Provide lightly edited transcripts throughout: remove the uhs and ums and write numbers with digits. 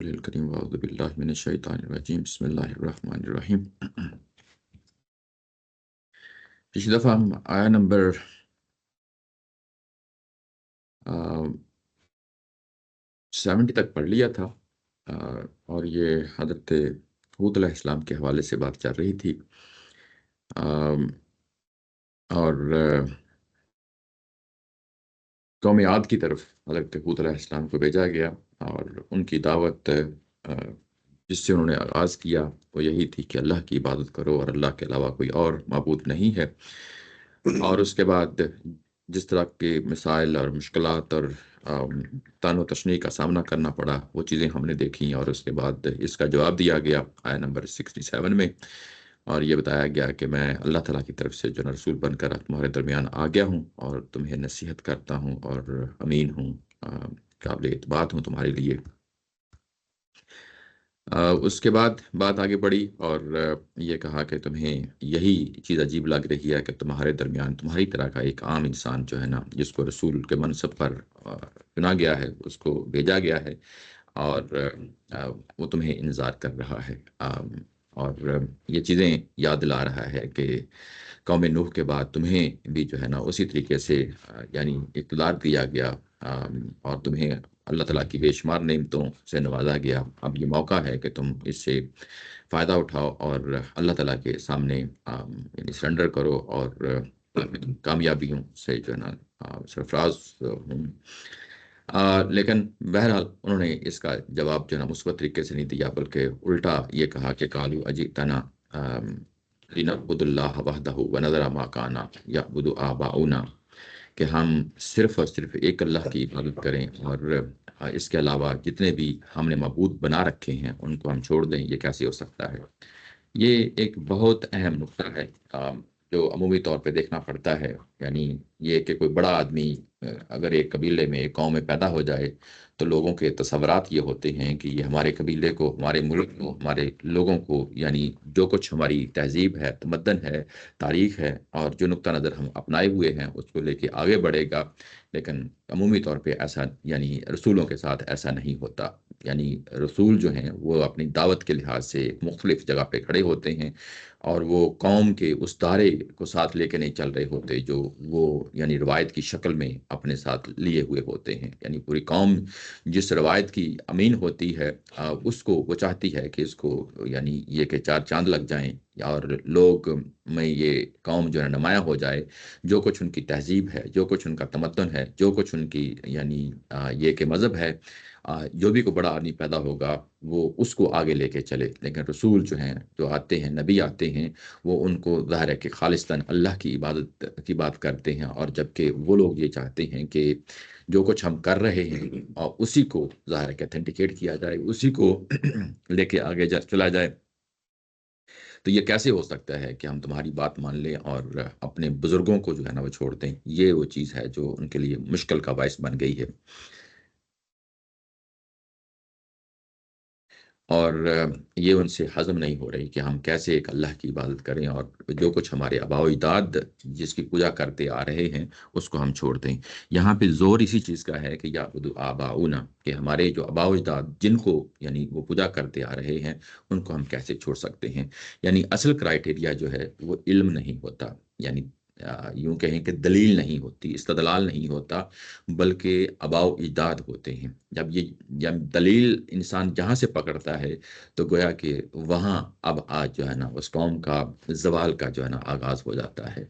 الکریم واعوذ باللہ من الشیطان الرجیم بسم اللہ الرحمن الرحیم۔ پچھلی دفعہ ہم آیا نمبر 70 تک پڑھ لیا تھا، اور یہ حضرت حود علیہ السلام کے حوالے سے بات چل رہی تھی، اور قوم عاد کی طرف حضرت حود علیہ السلام کو بھیجا گیا، اور ان کی دعوت جس سے انہوں نے آغاز کیا وہ یہی تھی کہ اللہ کی عبادت کرو اور اللہ کے علاوہ کوئی اور معبود نہیں ہے۔ اور اس کے بعد جس طرح کے مسائل اور مشکلات اور تان و تشنیع کا سامنا کرنا پڑا وہ چیزیں ہم نے دیکھیں، اور اس کے بعد اس کا جواب دیا گیا آیت نمبر 67 میں، اور یہ بتایا گیا کہ میں اللہ تعالیٰ کی طرف سے جو رسول بن کر تمہارے درمیان آ گیا ہوں اور تمہیں نصیحت کرتا ہوں اور امین ہوں، قابل اعتماد ہوں تمہارے لیے۔ اس کے بعد بات آگے بڑھی اور یہ کہا کہ تمہیں یہی چیز عجیب لگ رہی ہے کہ تمہارے درمیان تمہاری طرح کا ایک عام انسان جو ہے نا، جس کو رسول کے منصب پر چنا گیا ہے، اس کو بھیجا گیا ہے، اور وہ تمہیں انذار کر رہا ہے، اور یہ چیزیں یاد دلا رہا ہے کہ قوم نوح کے بعد تمہیں بھی جو ہے نا اسی طریقے سے یعنی اقتدار دیا گیا، اور تمہیں اللہ تعالیٰ کی بے شمار نعمتوں سے نوازا گیا۔ اب یہ موقع ہے کہ تم اس سے فائدہ اٹھاؤ اور اللہ تعالیٰ کے سامنے یعنی سرنڈر کرو اور کامیابیوں سے جو ہے نا سرفراز ہوں۔ لیکن بہرحال انہوں نے اس کا جواب جو ہے نا مثبت طریقے سے نہیں دیا، بلکہ الٹا یہ کہا کہ قالوا اجئتنا لنعبد اللہ وحدہ ونذر ما کان یعبد آباؤنا، کہ ہم صرف اور صرف ایک اللہ کی عبادت کریں اور اس کے علاوہ جتنے بھی ہم نے معبود بنا رکھے ہیں ان کو ہم چھوڑ دیں۔ یہ کیسے ہو سکتا ہے؟ یہ ایک بہت اہم نقطہ ہے جو عمومی طور پہ دیکھنا پڑتا ہے، یعنی یہ کہ کوئی بڑا آدمی اگر ایک قبیلے میں ایک قوم میں پیدا ہو جائے تو لوگوں کے تصورات یہ ہوتے ہیں کہ یہ ہمارے قبیلے کو، ہمارے ملک کو، ہمارے لوگوں کو، یعنی جو کچھ ہماری تہذیب ہے، تمدن ہے، تاریخ ہے اور جو نقطہ نظر ہم اپنائے ہوئے ہیں اس کو لے کے آگے بڑھے گا۔ لیکن عمومی طور پہ ایسا یعنی رسولوں کے ساتھ ایسا نہیں ہوتا، یعنی رسول جو ہیں وہ اپنی دعوت کے لحاظ سے مختلف جگہ پہ کھڑے ہوتے ہیں، اور وہ قوم کے اس دائرے کو ساتھ لے کے نہیں چل رہے ہوتے جو وہ یعنی روایت کی شکل میں اپنے ساتھ لیے ہوئے ہوتے ہیں۔ یعنی پوری قوم جس روایت کی امین ہوتی ہے اس کو وہ چاہتی ہے کہ اس کو یعنی یہ کہ چار چاند لگ جائیں اور لوگ میں یہ قوم جو ہے نمایاں ہو جائے، جو کچھ ان کی تہذیب ہے، جو کچھ ان کا تمدن ہے، جو کچھ ان کی یعنی یہ کہ مذہب ہے، جو بھی کوئی بڑا آدمی پیدا ہوگا وہ اس کو آگے لے کے چلے۔ لیکن رسول جو ہیں، جو آتے ہیں، نبی آتے ہیں، وہ ان کو ظاہر ہے کہ خالصتاً اللہ کی عبادت کی بات کرتے ہیں، اور جبکہ وہ لوگ یہ چاہتے ہیں کہ جو کچھ ہم کر رہے ہیں اور اسی کو ظاہر ہے کہ اتھینٹیکیٹ کیا جائے، اسی کو لے کے آگے چلا جائے۔ تو یہ کیسے ہو سکتا ہے کہ ہم تمہاری بات مان لیں اور اپنے بزرگوں کو جو ہے نا وہ چھوڑ دیں؟ یہ وہ چیز ہے جو ان کے لیے مشکل کا باعث بن گئی ہے، اور یہ ان سے ہضم نہیں ہو رہی کہ ہم کیسے ایک اللہ کی عبادت کریں اور جو کچھ ہمارے آباء و اجداد جس کی پوجا کرتے آ رہے ہیں اس کو ہم چھوڑ دیں۔ یہاں پہ زور اسی چیز کا ہے کہ یعبدوا آباؤنا، کہ ہمارے جو آباء و اجداد جن کو یعنی وہ پوجا کرتے آ رہے ہیں ان کو ہم کیسے چھوڑ سکتے ہیں۔ یعنی اصل کرائٹیریا جو ہے وہ علم نہیں ہوتا، یعنی یوں کہیں کہ دلیل نہیں ہوتی، استدلال نہیں ہوتا، بلکہ آباء و اجداد ہوتے ہیں۔ جب دلیل انسان جہاں سے پکڑتا ہے تو گویا کہ وہاں اب آج جو ہے نا اس قوم کا زوال کا جو ہے نا آغاز ہو جاتا ہے۔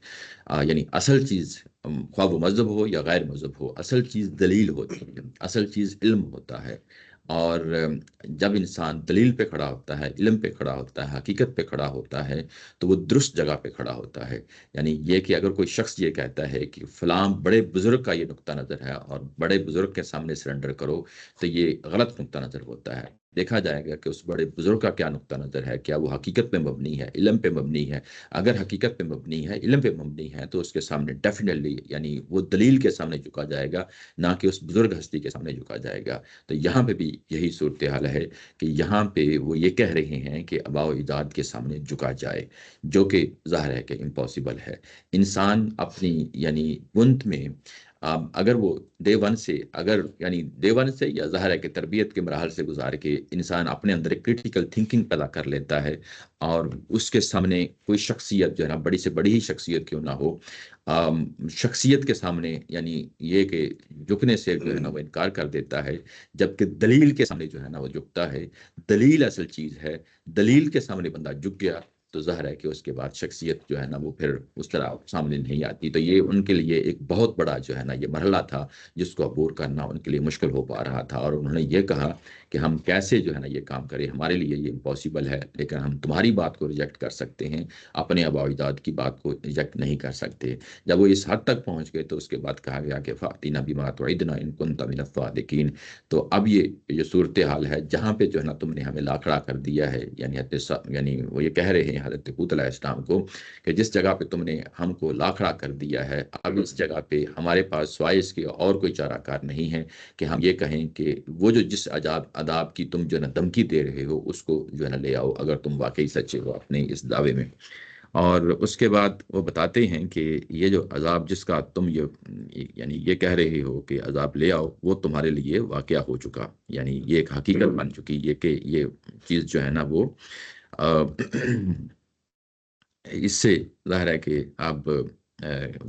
یعنی اصل چیز خواہ وہ مذہب ہو یا غیر مذہب ہو، اصل چیز دلیل ہوتی ہے، اصل چیز علم ہوتا ہے، اور جب انسان دلیل پہ کھڑا ہوتا ہے، علم پہ کھڑا ہوتا ہے، حقیقت پہ کھڑا ہوتا ہے تو وہ درست جگہ پہ کھڑا ہوتا ہے۔ یعنی یہ کہ اگر کوئی شخص یہ کہتا ہے کہ فلاں بڑے بزرگ کا یہ نقطہ نظر ہے اور بڑے بزرگ کے سامنے سرنڈر کرو، تو یہ غلط نقطہ نظر ہوتا ہے۔ دیکھا جائے گا کہ اس بڑے بزرگ کا کیا نقطہ نظر ہے، کیا وہ حقیقت پہ مبنی ہے، علم پہ مبنی ہے۔ اگر حقیقت پہ مبنی ہے، علم پہ مبنی ہے، تو اس کے سامنے ڈیفینیٹلی یعنی وہ دلیل کے سامنے جھکا جائے گا، نہ کہ اس بزرگ ہستی کے سامنے جھکا جائے گا۔ تو یہاں پہ بھی یہی صورتحال ہے کہ یہاں پہ وہ یہ کہہ رہے ہیں کہ آباء و اجداد کے سامنے جھکا جائے، جو کہ ظاہر ہے کہ امپاسبل ہے۔ انسان اپنی یعنی گنت میں اگر وہ ڈے ون سے اگر یعنی ڈے ون سے یا ظاہر ہے کہ تربیت کے مراحل سے گزار کے انسان اپنے اندر ایک کریٹیکل تھنکنگ پیدا کر لیتا ہے، اور اس کے سامنے کوئی شخصیت جو ہے نا، بڑی سے بڑی ہی شخصیت کیوں نہ ہو، شخصیت کے سامنے یعنی یہ کہ جھکنے سے جو ہے نا وہ انکار کر دیتا ہے، جبکہ دلیل کے سامنے جو ہے نا وہ جھکتا ہے۔ دلیل اصل چیز ہے، دلیل کے سامنے بندہ جھک گیا تو ظاہر ہے کہ اس کے بعد شخصیت جو ہے نا وہ پھر اس طرح سامنے نہیں آتی۔ تو یہ ان کے لیے ایک بہت بڑا جو ہے نا یہ مرحلہ تھا جس کو عبور کرنا ان کے لیے مشکل ہو پا رہا تھا، اور انہوں نے یہ کہا کہ ہم کیسے جو ہے نا یہ کام کریں، ہمارے لیے یہ امپاسبل ہے، لیکن ہم تمہاری بات کو ریجیکٹ کر سکتے ہیں، اپنے آباء و اجداد کی بات کو ریجیکٹ نہیں کر سکتے۔ جب وہ اس حد تک پہنچ گئے تو اس کے بعد کہا گیا کہ فَأْتِنَا بِمَا تُعِدُنَا إِن كُنتَ مِنَ الصَّادِقِينَ۔ تو اب یہ صورتحال ہے جہاں پہ جو ہے نا تم نے ہمیں لاکھڑا کر دیا ہے، یعنی وہ یہ کہہ رہے ہیں حضرت حود علیہ السلام کو کہ جس جگہ پہ تم نے ہم کو لاکھڑا کر دیا ہے، اب اس جگہ پہ ہمارے پاس سوائے اس کے اور کوئی چارہ کار نہیں ہے کہ ہم یہ کہیں کہ وہ جو جس عذاب کی تم جو ہے نا دھمکی دے رہے ہو اس کو جو ہے نا لے آؤ، اگر تم واقعی سچے ہو اپنے اس دعوے میں۔ اور اس کے بعد وہ بتاتے ہیں کہ یہ جو عذاب جس کا تم یعنی یہ کہہ رہے ہو کہ عذاب لے آؤ، وہ تمہارے لیے واقعہ ہو چکا، یعنی یہ ایک حقیقت بن چکی، یہ کہ یہ چیز جو ہے نا وہ آ، اس سے ظاہر ہے کہ اب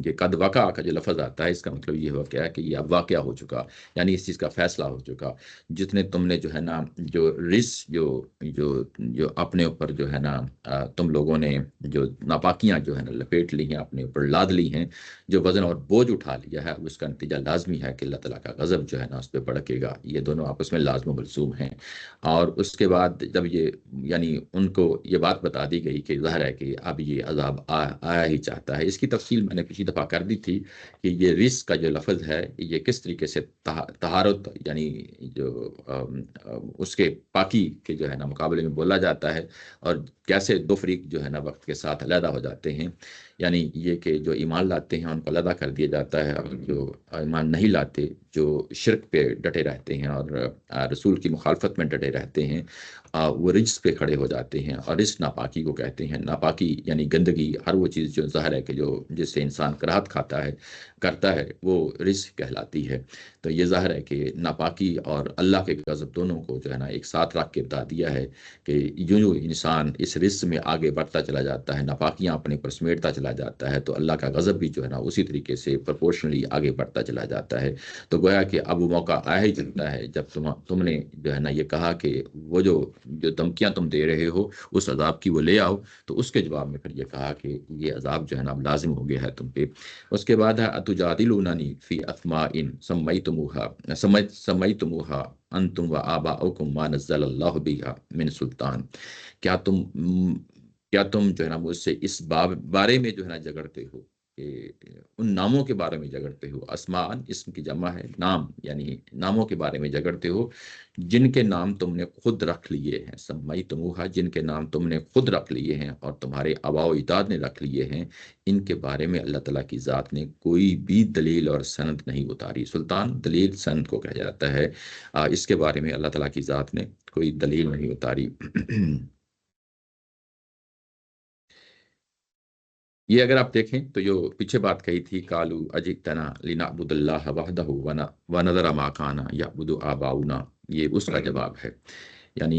یہ قد وقع کا جو لفظ آتا ہے اس کا مطلب یہ ہوا کیا ہے کہ یہ اب واقعہ ہو چکا، یعنی اس چیز کا فیصلہ ہو چکا۔ جتنے تم نے جو ہے نا جو رس جو اپنے اوپر جو ہے نا تم لوگوں نے جو ناپاکیاں جو ہے نا لپیٹ لی ہیں، اپنے اوپر لاد لی ہیں، جو وزن اور بوجھ اٹھا لیا ہے، اس کا نتیجہ لازمی ہے کہ اللہ تعالیٰ کا غضب جو ہے نا اس پہ بڑکے گا۔ یہ دونوں آپس میں لازم و ملزوم ہیں۔ اور اس کے بعد جب یہ یعنی ان کو یہ بات بتا دی گئی کہ ظاہر ہے کہ اب یہ عذاب آیا ہی چاہتا ہے۔ اس کی تفصیل میں نے پچھلی دفعہ کر دی تھی کہ یہ رس کا جو لفظ ہے یہ کس طریقے سے طہارت یعنی جو اس کے پاکی کے جو ہے نا مقابلے میں بولا جاتا ہے، اور کیسے دو فریق جو ہے نا وقت کے ساتھ علیحدہ ہو جاتے ہیں، یعنی یہ کہ جو ایمان لاتے ہیں ان کو علیحدہ کر دیا جاتا ہے، اور جو ایمان نہیں لاتے، جو شرک پہ ڈٹے رہتے ہیں اور رسول کی مخالفت میں ڈٹے رہتے ہیں، وہ رجس پہ کھڑے ہو جاتے ہیں، اور رجس ناپاکی کو کہتے ہیں۔ ناپاکی یعنی گندگی، ہر وہ چیز جو ظاہر ہے کہ جو جس سے انسان کراہت کرتا ہے وہ رجس کہلاتی ہے۔ تو یہ ظاہر ہے کہ ناپاکی اور اللہ کے غضب دونوں کو جو ہے نا ایک ساتھ رکھ کے بتا دیا ہے کہ یوں انسان اس رجس میں آگے بڑھتا چلا جاتا ہے، ناپاکیاں اپنے پر سمیٹتا چلا جاتا ہے، تو اللہ کا غضب بھی جو ہے نا اسی طریقے سے پرپورشنلی آگے بڑھتا چلا جاتا ہے۔ تو گویا کہ اب وہ موقع آیا ہی چلتا ہے جب تم نے جو ہے نا یہ کہا کہ وہ جو دھمکیاں تم دے رہے ہو اس عذاب کی وہ لے آؤ، تو اس کے جواب میں پھر یہ کہا کہ یہ عذاب جو ہے نا اب لازم ہو گیا ہے تم پہ۔ اس کے بعد ہے اتجادلوننی فی اسماء سمیتموہا انتم و آباؤکم ما نزل اللہ بہا من سلطان۔ کیا تم جو ہے نا مجھ سے اس بارے میں جو ہے نا جھگڑتے ہو، کہ ان ناموں کے بارے میں جھگڑتے ہو، اسماء اسم کی جمع ہے، نام یعنی ناموں کے بارے میں جھگڑتے ہو جن کے نام تم نے خود رکھ لیے ہیں، سمیتموہا جن کے نام تم نے خود رکھ لیے ہیں اور تمہارے آباء و اجداد نے رکھ لیے ہیں، ان کے بارے میں اللہ تعالیٰ کی ذات نے کوئی بھی دلیل اور سند نہیں اتاری۔ سلطان دلیل سند کو کہا جاتا ہے، اس کے بارے میں اللہ تعالیٰ کی ذات نے کوئی دلیل نہیں اتاری۔ یہ اگر آپ دیکھیں تو جو پیچھے بات کہی تھی کالو اجئتنا لنعبد اللہ وحدہ ونذر ما کان یعبد آباؤنا، یہ اس کا جواب ہے۔ یعنی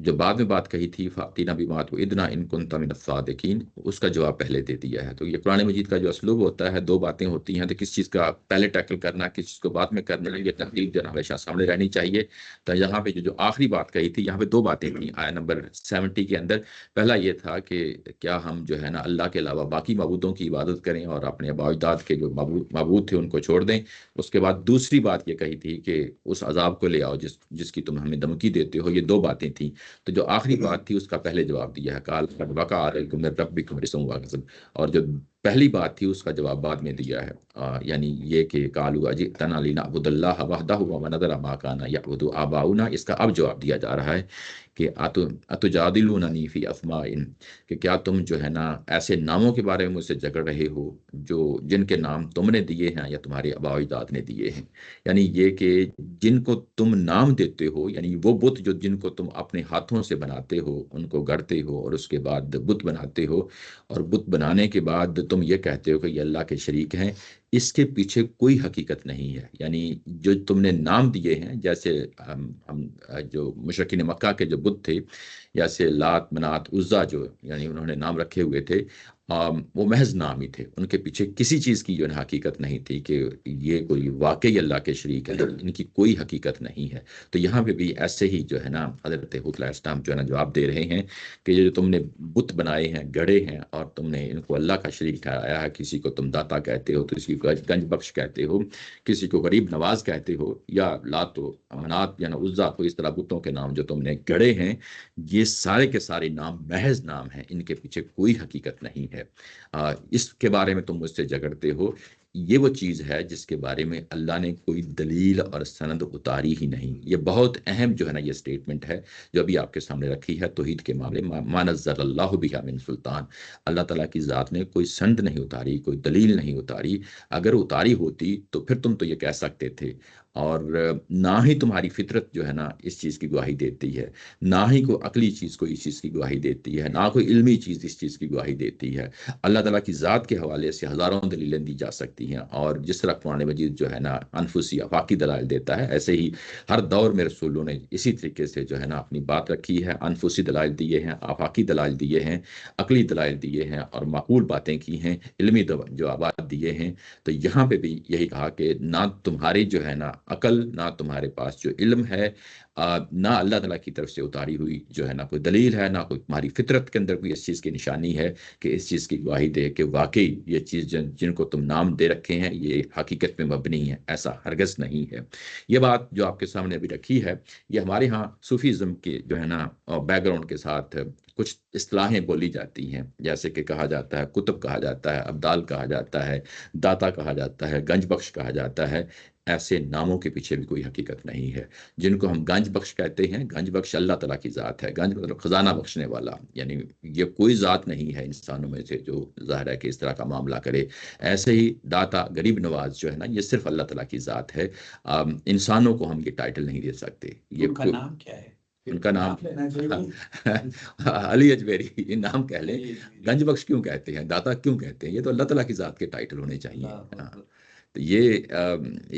جو بعد میں بات کہی تھی فَأْتِنَا بِمَا تُعِدُنَا إِن كُنتَ مِنَ الصَّادِقِينَ، اس کا جواب پہلے دے دیا ہے۔ تو یہ قرآن مجید کا جو اسلوب ہوتا ہے، دو باتیں ہوتی ہیں تو کس چیز کا پہلے ٹیکل کرنا، کس چیز کو بعد میں کرنا، یہ ترتیب جو ہے ہمیشہ سامنے رہنی چاہیے۔ تو یہاں پہ جو آخری بات کہی تھی، یہاں پہ دو باتیں تھیں آیت نمبر 70 کے اندر۔ پہلا یہ تھا کہ کیا ہم جو ہے نا اللہ کے علاوہ باقی معبودوں کی عبادت کریں اور اپنے آباء و اجداد کے جو معبود تھے ان کو چھوڑ دیں۔ اس کے بعد دوسری بات یہ کہی تھی کہ اس عذاب کو لے آؤ جس کی تم ہمیں دھمکی دیتے ہو۔ یہ دو باتیں تھیں۔ تو جو آخری بات تھی اس کا پہلے جواب دیا ہے، قال قد وقع علیکم من ربکم رجس و غضب، اور جو پہلی بات تھی اس کا جواب بعد میں دیا ہے، یعنی یہ کہ قالوا اجئتنا لنعبد اللہ وحدہ ونذر ما کان یعبد آباؤنا، اس کا اب جواب دیا جا رہا ہے کہ اتجادلوننی فی اسماء، کہ کیا تم جو ہے نا ایسے ناموں کے بارے میں مجھ سے جھگڑ رہے ہو جن کے نام تم نے دیے ہیں یا تمہارے آباء و اجداد نے دیے ہیں، یعنی یہ کہ جن کو تم نام دیتے ہو، یعنی وہ بت جن کو تم اپنے ہاتھوں سے بناتے ہو، ان کو گڑتے ہو اور اس کے بعد بت بناتے ہو، اور بت بنانے کے بعد تم یہ کہتے ہو کہ یہ اللہ کے شریک ہیں، اس کے پیچھے کوئی حقیقت نہیں ہے. یعنی جو تم نے نام دیے ہیں، جیسے ہم جو مشرکین مکہ کے جو بت تھے، جیسے لات منات عزا، جو یعنی انہوں نے نام رکھے ہوئے تھے، وہ محض نام ہی تھے. ان کے پیچھے کسی چیز کی جو ہے حقیقت نہیں تھی کہ یہ کوئی واقعی اللہ کے شریک ہے. ان کی کوئی حقیقت نہیں ہے. تو یہاں پہ بھی ایسے ہی جو ہے نا حضرت حود علیہ السلام جو ہے نا جواب دے رہے ہیں کہ جو تم نے بت بنائے ہیں، گڑھے ہیں، اور تم نے ان کو اللہ کا شریک ٹھہرایا ہے، کسی کو تم داتا کہتے ہو، کسی کو گنج بخش کہتے ہو، کسی کو غریب نواز کہتے ہو، یا لات و منات یا عزا کو، اس طرح بتوں کے نام جو تم نے گڑھے ہیں، یہ سارے کے سارے نام محض نام ہیں. ان کے پیچھے کوئی حقیقت نہیں ہے. اس کے بارے میں تم مجھ سے جھگڑتے ہو. یہ وہ چیز ہے جس کے بارے میں اللہ نے کوئی دلیل اور سند اتاری ہی نہیں. یہ بہت اہم جو ہے نا یہ سٹیٹمنٹ ہے جو ابھی آپ کے سامنے رکھی ہے توحید کے معاملے. ما نزل اللہ بہا من سلطان. اللہ تعالیٰ کی ذات نے کوئی سند نہیں اتاری، کوئی دلیل نہیں اتاری. اگر اتاری ہوتی تو پھر تم تو یہ کہہ سکتے تھے. اور نہ ہی تمہاری فطرت جو ہے نا اس چیز کی گواہی دیتی ہے، نہ ہی کوئی عقلی چیز کو اس چیز کی گواہی دیتی ہے، نہ کوئی علمی چیز اس چیز کی گواہی دیتی ہے. اللہ تعالیٰ کی ذات کے حوالے سے ہزاروں دلیلیں دی جا سکتی ہیں، اور جس طرح قرآن مجید جو ہے نا انفسی آفاقی دلائل دیتا ہے، ایسے ہی ہر دور میں رسولوں نے اسی طریقے سے جو ہے نا اپنی بات رکھی ہے. انفسی دلائل دیے ہیں، آفاقی دلائل دیے ہیں، عقلی دلائل دیے ہیں، اور معقول باتیں کی ہیں، علمی جوابات دیے ہیں. تو یہاں پہ بھی یہی کہا کہ نہ تمہاری جو ہے نا عقل، نہ تمہارے پاس جو علم ہے، نہ اللہ تعالیٰ کی طرف سے اتاری ہوئی جو ہے نا کوئی دلیل ہے، نہ کوئی تمہاری فطرت کے اندر کوئی اس چیز کی نشانی ہے کہ اس چیز کی گواہی دے کہ واقعی یہ چیز جن کو تم نام دے رکھے ہیں یہ حقیقت میں مبنی ہے. ایسا ہرگز نہیں ہے. یہ بات جو آپ کے سامنے ابھی رکھی ہے، یہ ہمارے ہاں صوفیزم کے جو ہے نا بیک گراؤنڈ کے ساتھ کچھ اصطلاحیں بولی جاتی ہیں، جیسے کہ کہا جاتا ہے کتب، کہا جاتا ہے ابدال، کہا جاتا ہے داتا، کہا جاتا ہے گنج بخش، کہا جاتا ہے. ایسے ناموں کے پیچھے بھی کوئی حقیقت نہیں ہے. جن کو ہم گنج بخش کہتے ہیں، گنج بخش اللہ تعالیٰ کی ذات ہے. گنج مطلب خزانہ بخشنے والا. یعنی یہ کوئی ذات نہیں ہے انسانوں میں سے جو ظاہر ہے کہ اس طرح کا معاملہ کرے. ایسے ہی داتا، غریب نواز جو ہے نا، یہ صرف اللہ تعالیٰ کی ذات ہے. انسانوں کو ہم یہ ٹائٹل نہیں دے سکتے. یہ ان کا نام کیا ہے؟ ان کا نام علی اجمیری. یہ نام کہہ لیں. گنج بخش کیوں کہتے ہیں، داتا کیوں کہتے ہیں؟ یہ تو اللہ تعالیٰ کی ذات کے ٹائٹل ہونے چاہیے. تو یہ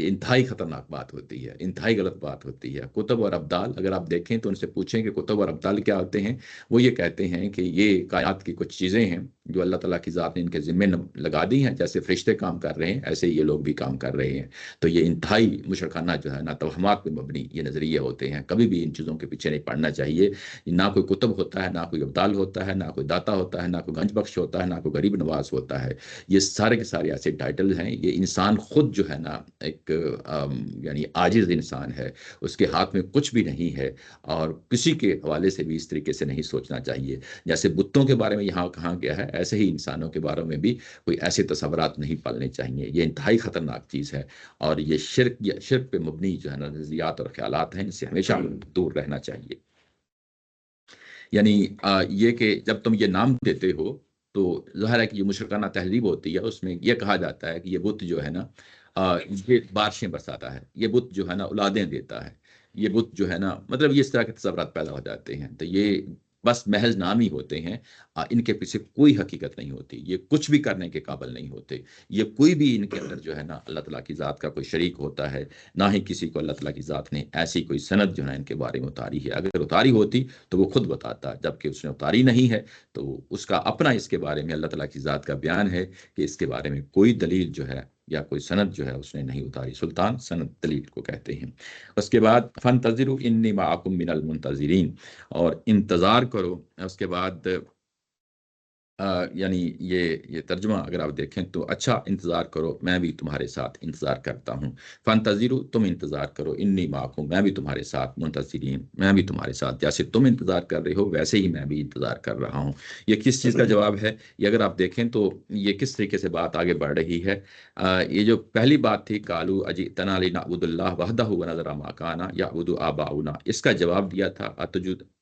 انتہائی خطرناک بات ہوتی ہے، انتہائی غلط بات ہوتی ہے. کتب اور ابدال اگر آپ دیکھیں تو ان سے پوچھیں کہ کتب اور ابدال کیا ہوتے ہیں، وہ یہ کہتے ہیں کہ یہ کائنات کی کچھ چیزیں ہیں جو اللہ تعالیٰ کی ذات نے ان کے ذمے لگا دی ہیں. جیسے فرشتے کام کر رہے ہیں، ایسے ہی یہ لوگ بھی کام کر رہے ہیں. تو یہ انتہائی مشرکانہ جو ہے نا توہمات پہ مبنی یہ نظریے ہوتے ہیں. کبھی بھی ان چیزوں کے پیچھے نہیں پڑنا چاہیے. نہ کوئی کتب ہوتا ہے، نہ کوئی ابدال ہوتا ہے، نہ کوئی داتا ہوتا ہے، نہ کوئی گنج بخش ہوتا ہے، نہ کوئی غریب نواز ہوتا ہے. یہ سارے کے سارے ایسے ٹائٹل ہیں. یہ انسان خود جو ہے نا ایک یعنی عاجز انسان ہے. اس کے ہاتھ میں کچھ بھی نہیں ہے، اور کسی کے حوالے سے بھی اس طریقے سے نہیں سوچنا چاہیے. جیسے بتوں کے بارے میں یہاں کہا گیا ہے، ایسے ہی انسانوں کے بارے میں بھی کوئی ایسے تصورات نہیں پالنے چاہیے. یہ انتہائی خطرناک چیز ہے، اور یہ شرک پہ مبنی جو ہے نا نظریات اور خیالات ہیں، ان سے ہمیشہ دور رہنا چاہیے. یعنی یہ کہ جب تم یہ نام دیتے ہو تو ظاہر ہے کہ یہ مشرکانہ تہذیب ہوتی ہے. اس میں یہ کہا جاتا ہے کہ یہ بت جو ہے نا یہ بارشیں برساتا ہے، یہ بت جو ہے نا اولادیں دیتا ہے، یہ بت جو ہے نا مطلب یہ اس طرح کے تصورات پیدا ہو جاتے ہیں. تو یہ بس محض نام ہی ہوتے ہیں. ان کے پیچھے کوئی حقیقت نہیں ہوتی. یہ کچھ بھی کرنے کے قابل نہیں ہوتے. یہ کوئی بھی ان کے اندر جو ہے نا اللہ تعالیٰ کی ذات کا کوئی شریک ہوتا ہے، نہ ہی کسی کو اللہ تعالیٰ کی ذات نے ایسی کوئی سند جو ہے ان کے بارے میں اتاری ہے. اگر اتاری ہوتی تو وہ خود بتاتا، جبکہ اس نے اتاری نہیں ہے. تو اس کا اپنا اس کے بارے میں اللہ تعالیٰ کی ذات کا بیان ہے کہ اس کے بارے میں کوئی دلیل جو ہے یا کوئی سند جو ہے اس نے نہیں اتاری. سلطان سند دلیل کو کہتے ہیں. اس کے بعد فانتظروا انی معکم من المنتظرین، اور انتظار کرو. اس کے بعد یعنی یہ ترجمہ اگر آپ دیکھیں تو اچھا انتظار کرو، میں بھی تمہارے ساتھ انتظار کرتا ہوں. فانتظروا، تم انتظار کرو، انی معکم، میں بھی تمہارے ساتھ، منتظرین، میں بھی تمہارے ساتھ. جیسے تم انتظار کر رہے ہو ویسے ہی میں بھی انتظار کر رہا ہوں. یہ کس چیز کا جواب ہے؟ یہ اگر آپ دیکھیں تو یہ کس طریقے سے بات آگے بڑھ رہی ہے. یہ جو پہلی بات تھی قالوا اجئتنا لنعبد اللہ وحدہ ونذر ما کان یعبد آباؤنا، اس کا جواب دیا تھا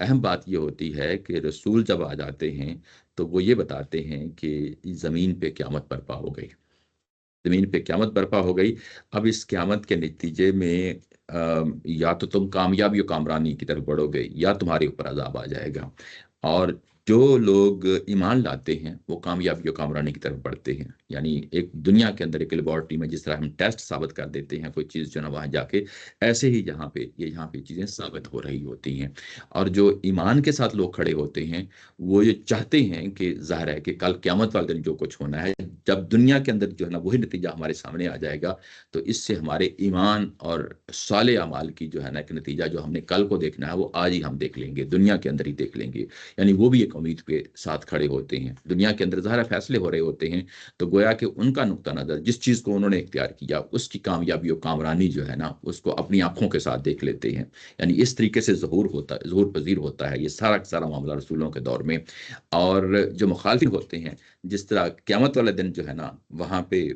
اہم بات یہ ہوتی ہے کہ رسول جب آ جاتے ہیں تو وہ یہ بتاتے ہیں کہ زمین پہ قیامت برپا ہو گئی، زمین پہ قیامت برپا ہو گئی۔ اب اس قیامت کے نتیجے میں یا تو تم کامیابی و کامرانی کی طرف بڑھو گے یا تمہارے اوپر عذاب آ جائے گا۔ اور جو لوگ ایمان لاتے ہیں وہ کامیابی و کامرانی کی طرف بڑھتے ہیں، یعنی ایک دنیا کے اندر ایک لیبارٹری میں جس طرح ہم ٹیسٹ ثابت کر دیتے ہیں کوئی چیز جو ہے نا وہاں جا کے، ایسے ہی یہاں پہ چیزیں ثابت ہو رہی ہوتی ہیں۔ اور جو ایمان کے ساتھ لوگ کھڑے ہوتے ہیں وہ یہ چاہتے ہیں کہ ظاہر ہے کہ کل قیامت والے دن جو کچھ ہونا ہے، جب دنیا کے اندر جو ہے نا وہی نتیجہ ہمارے سامنے آ جائے گا تو اس سے ہمارے ایمان اور صالح اعمال کی جو ہے نا ایک نتیجہ جو ہم نے کل کو دیکھنا ہے وہ آج ہی ہم دیکھ لیں گے، دنیا کے اندر ہی دیکھ لیں گے۔ یعنی وہ بھی ایک امید کے ساتھ کھڑے ہوتے ہیں، دنیا کے اندر ظاہر فیصلے ہو رہے ہوتے ہیں تو گویا کہ ان کا نقطہ نظر جس چیز کو انہوں نے اختیار کیا اس کی کامیابی و کامرانی جو ہے نا اس کو اپنی آنکھوں کے ساتھ دیکھ لیتے ہیں۔ یعنی اس طریقے سے ظہور پذیر ہوتا ہے یہ سارا کا سارا معاملہ رسولوں کے دور میں۔ اور جو مخالفین ہوتے ہیں، جس طرح قیامت والے دن جو ہے نا وہاں پہ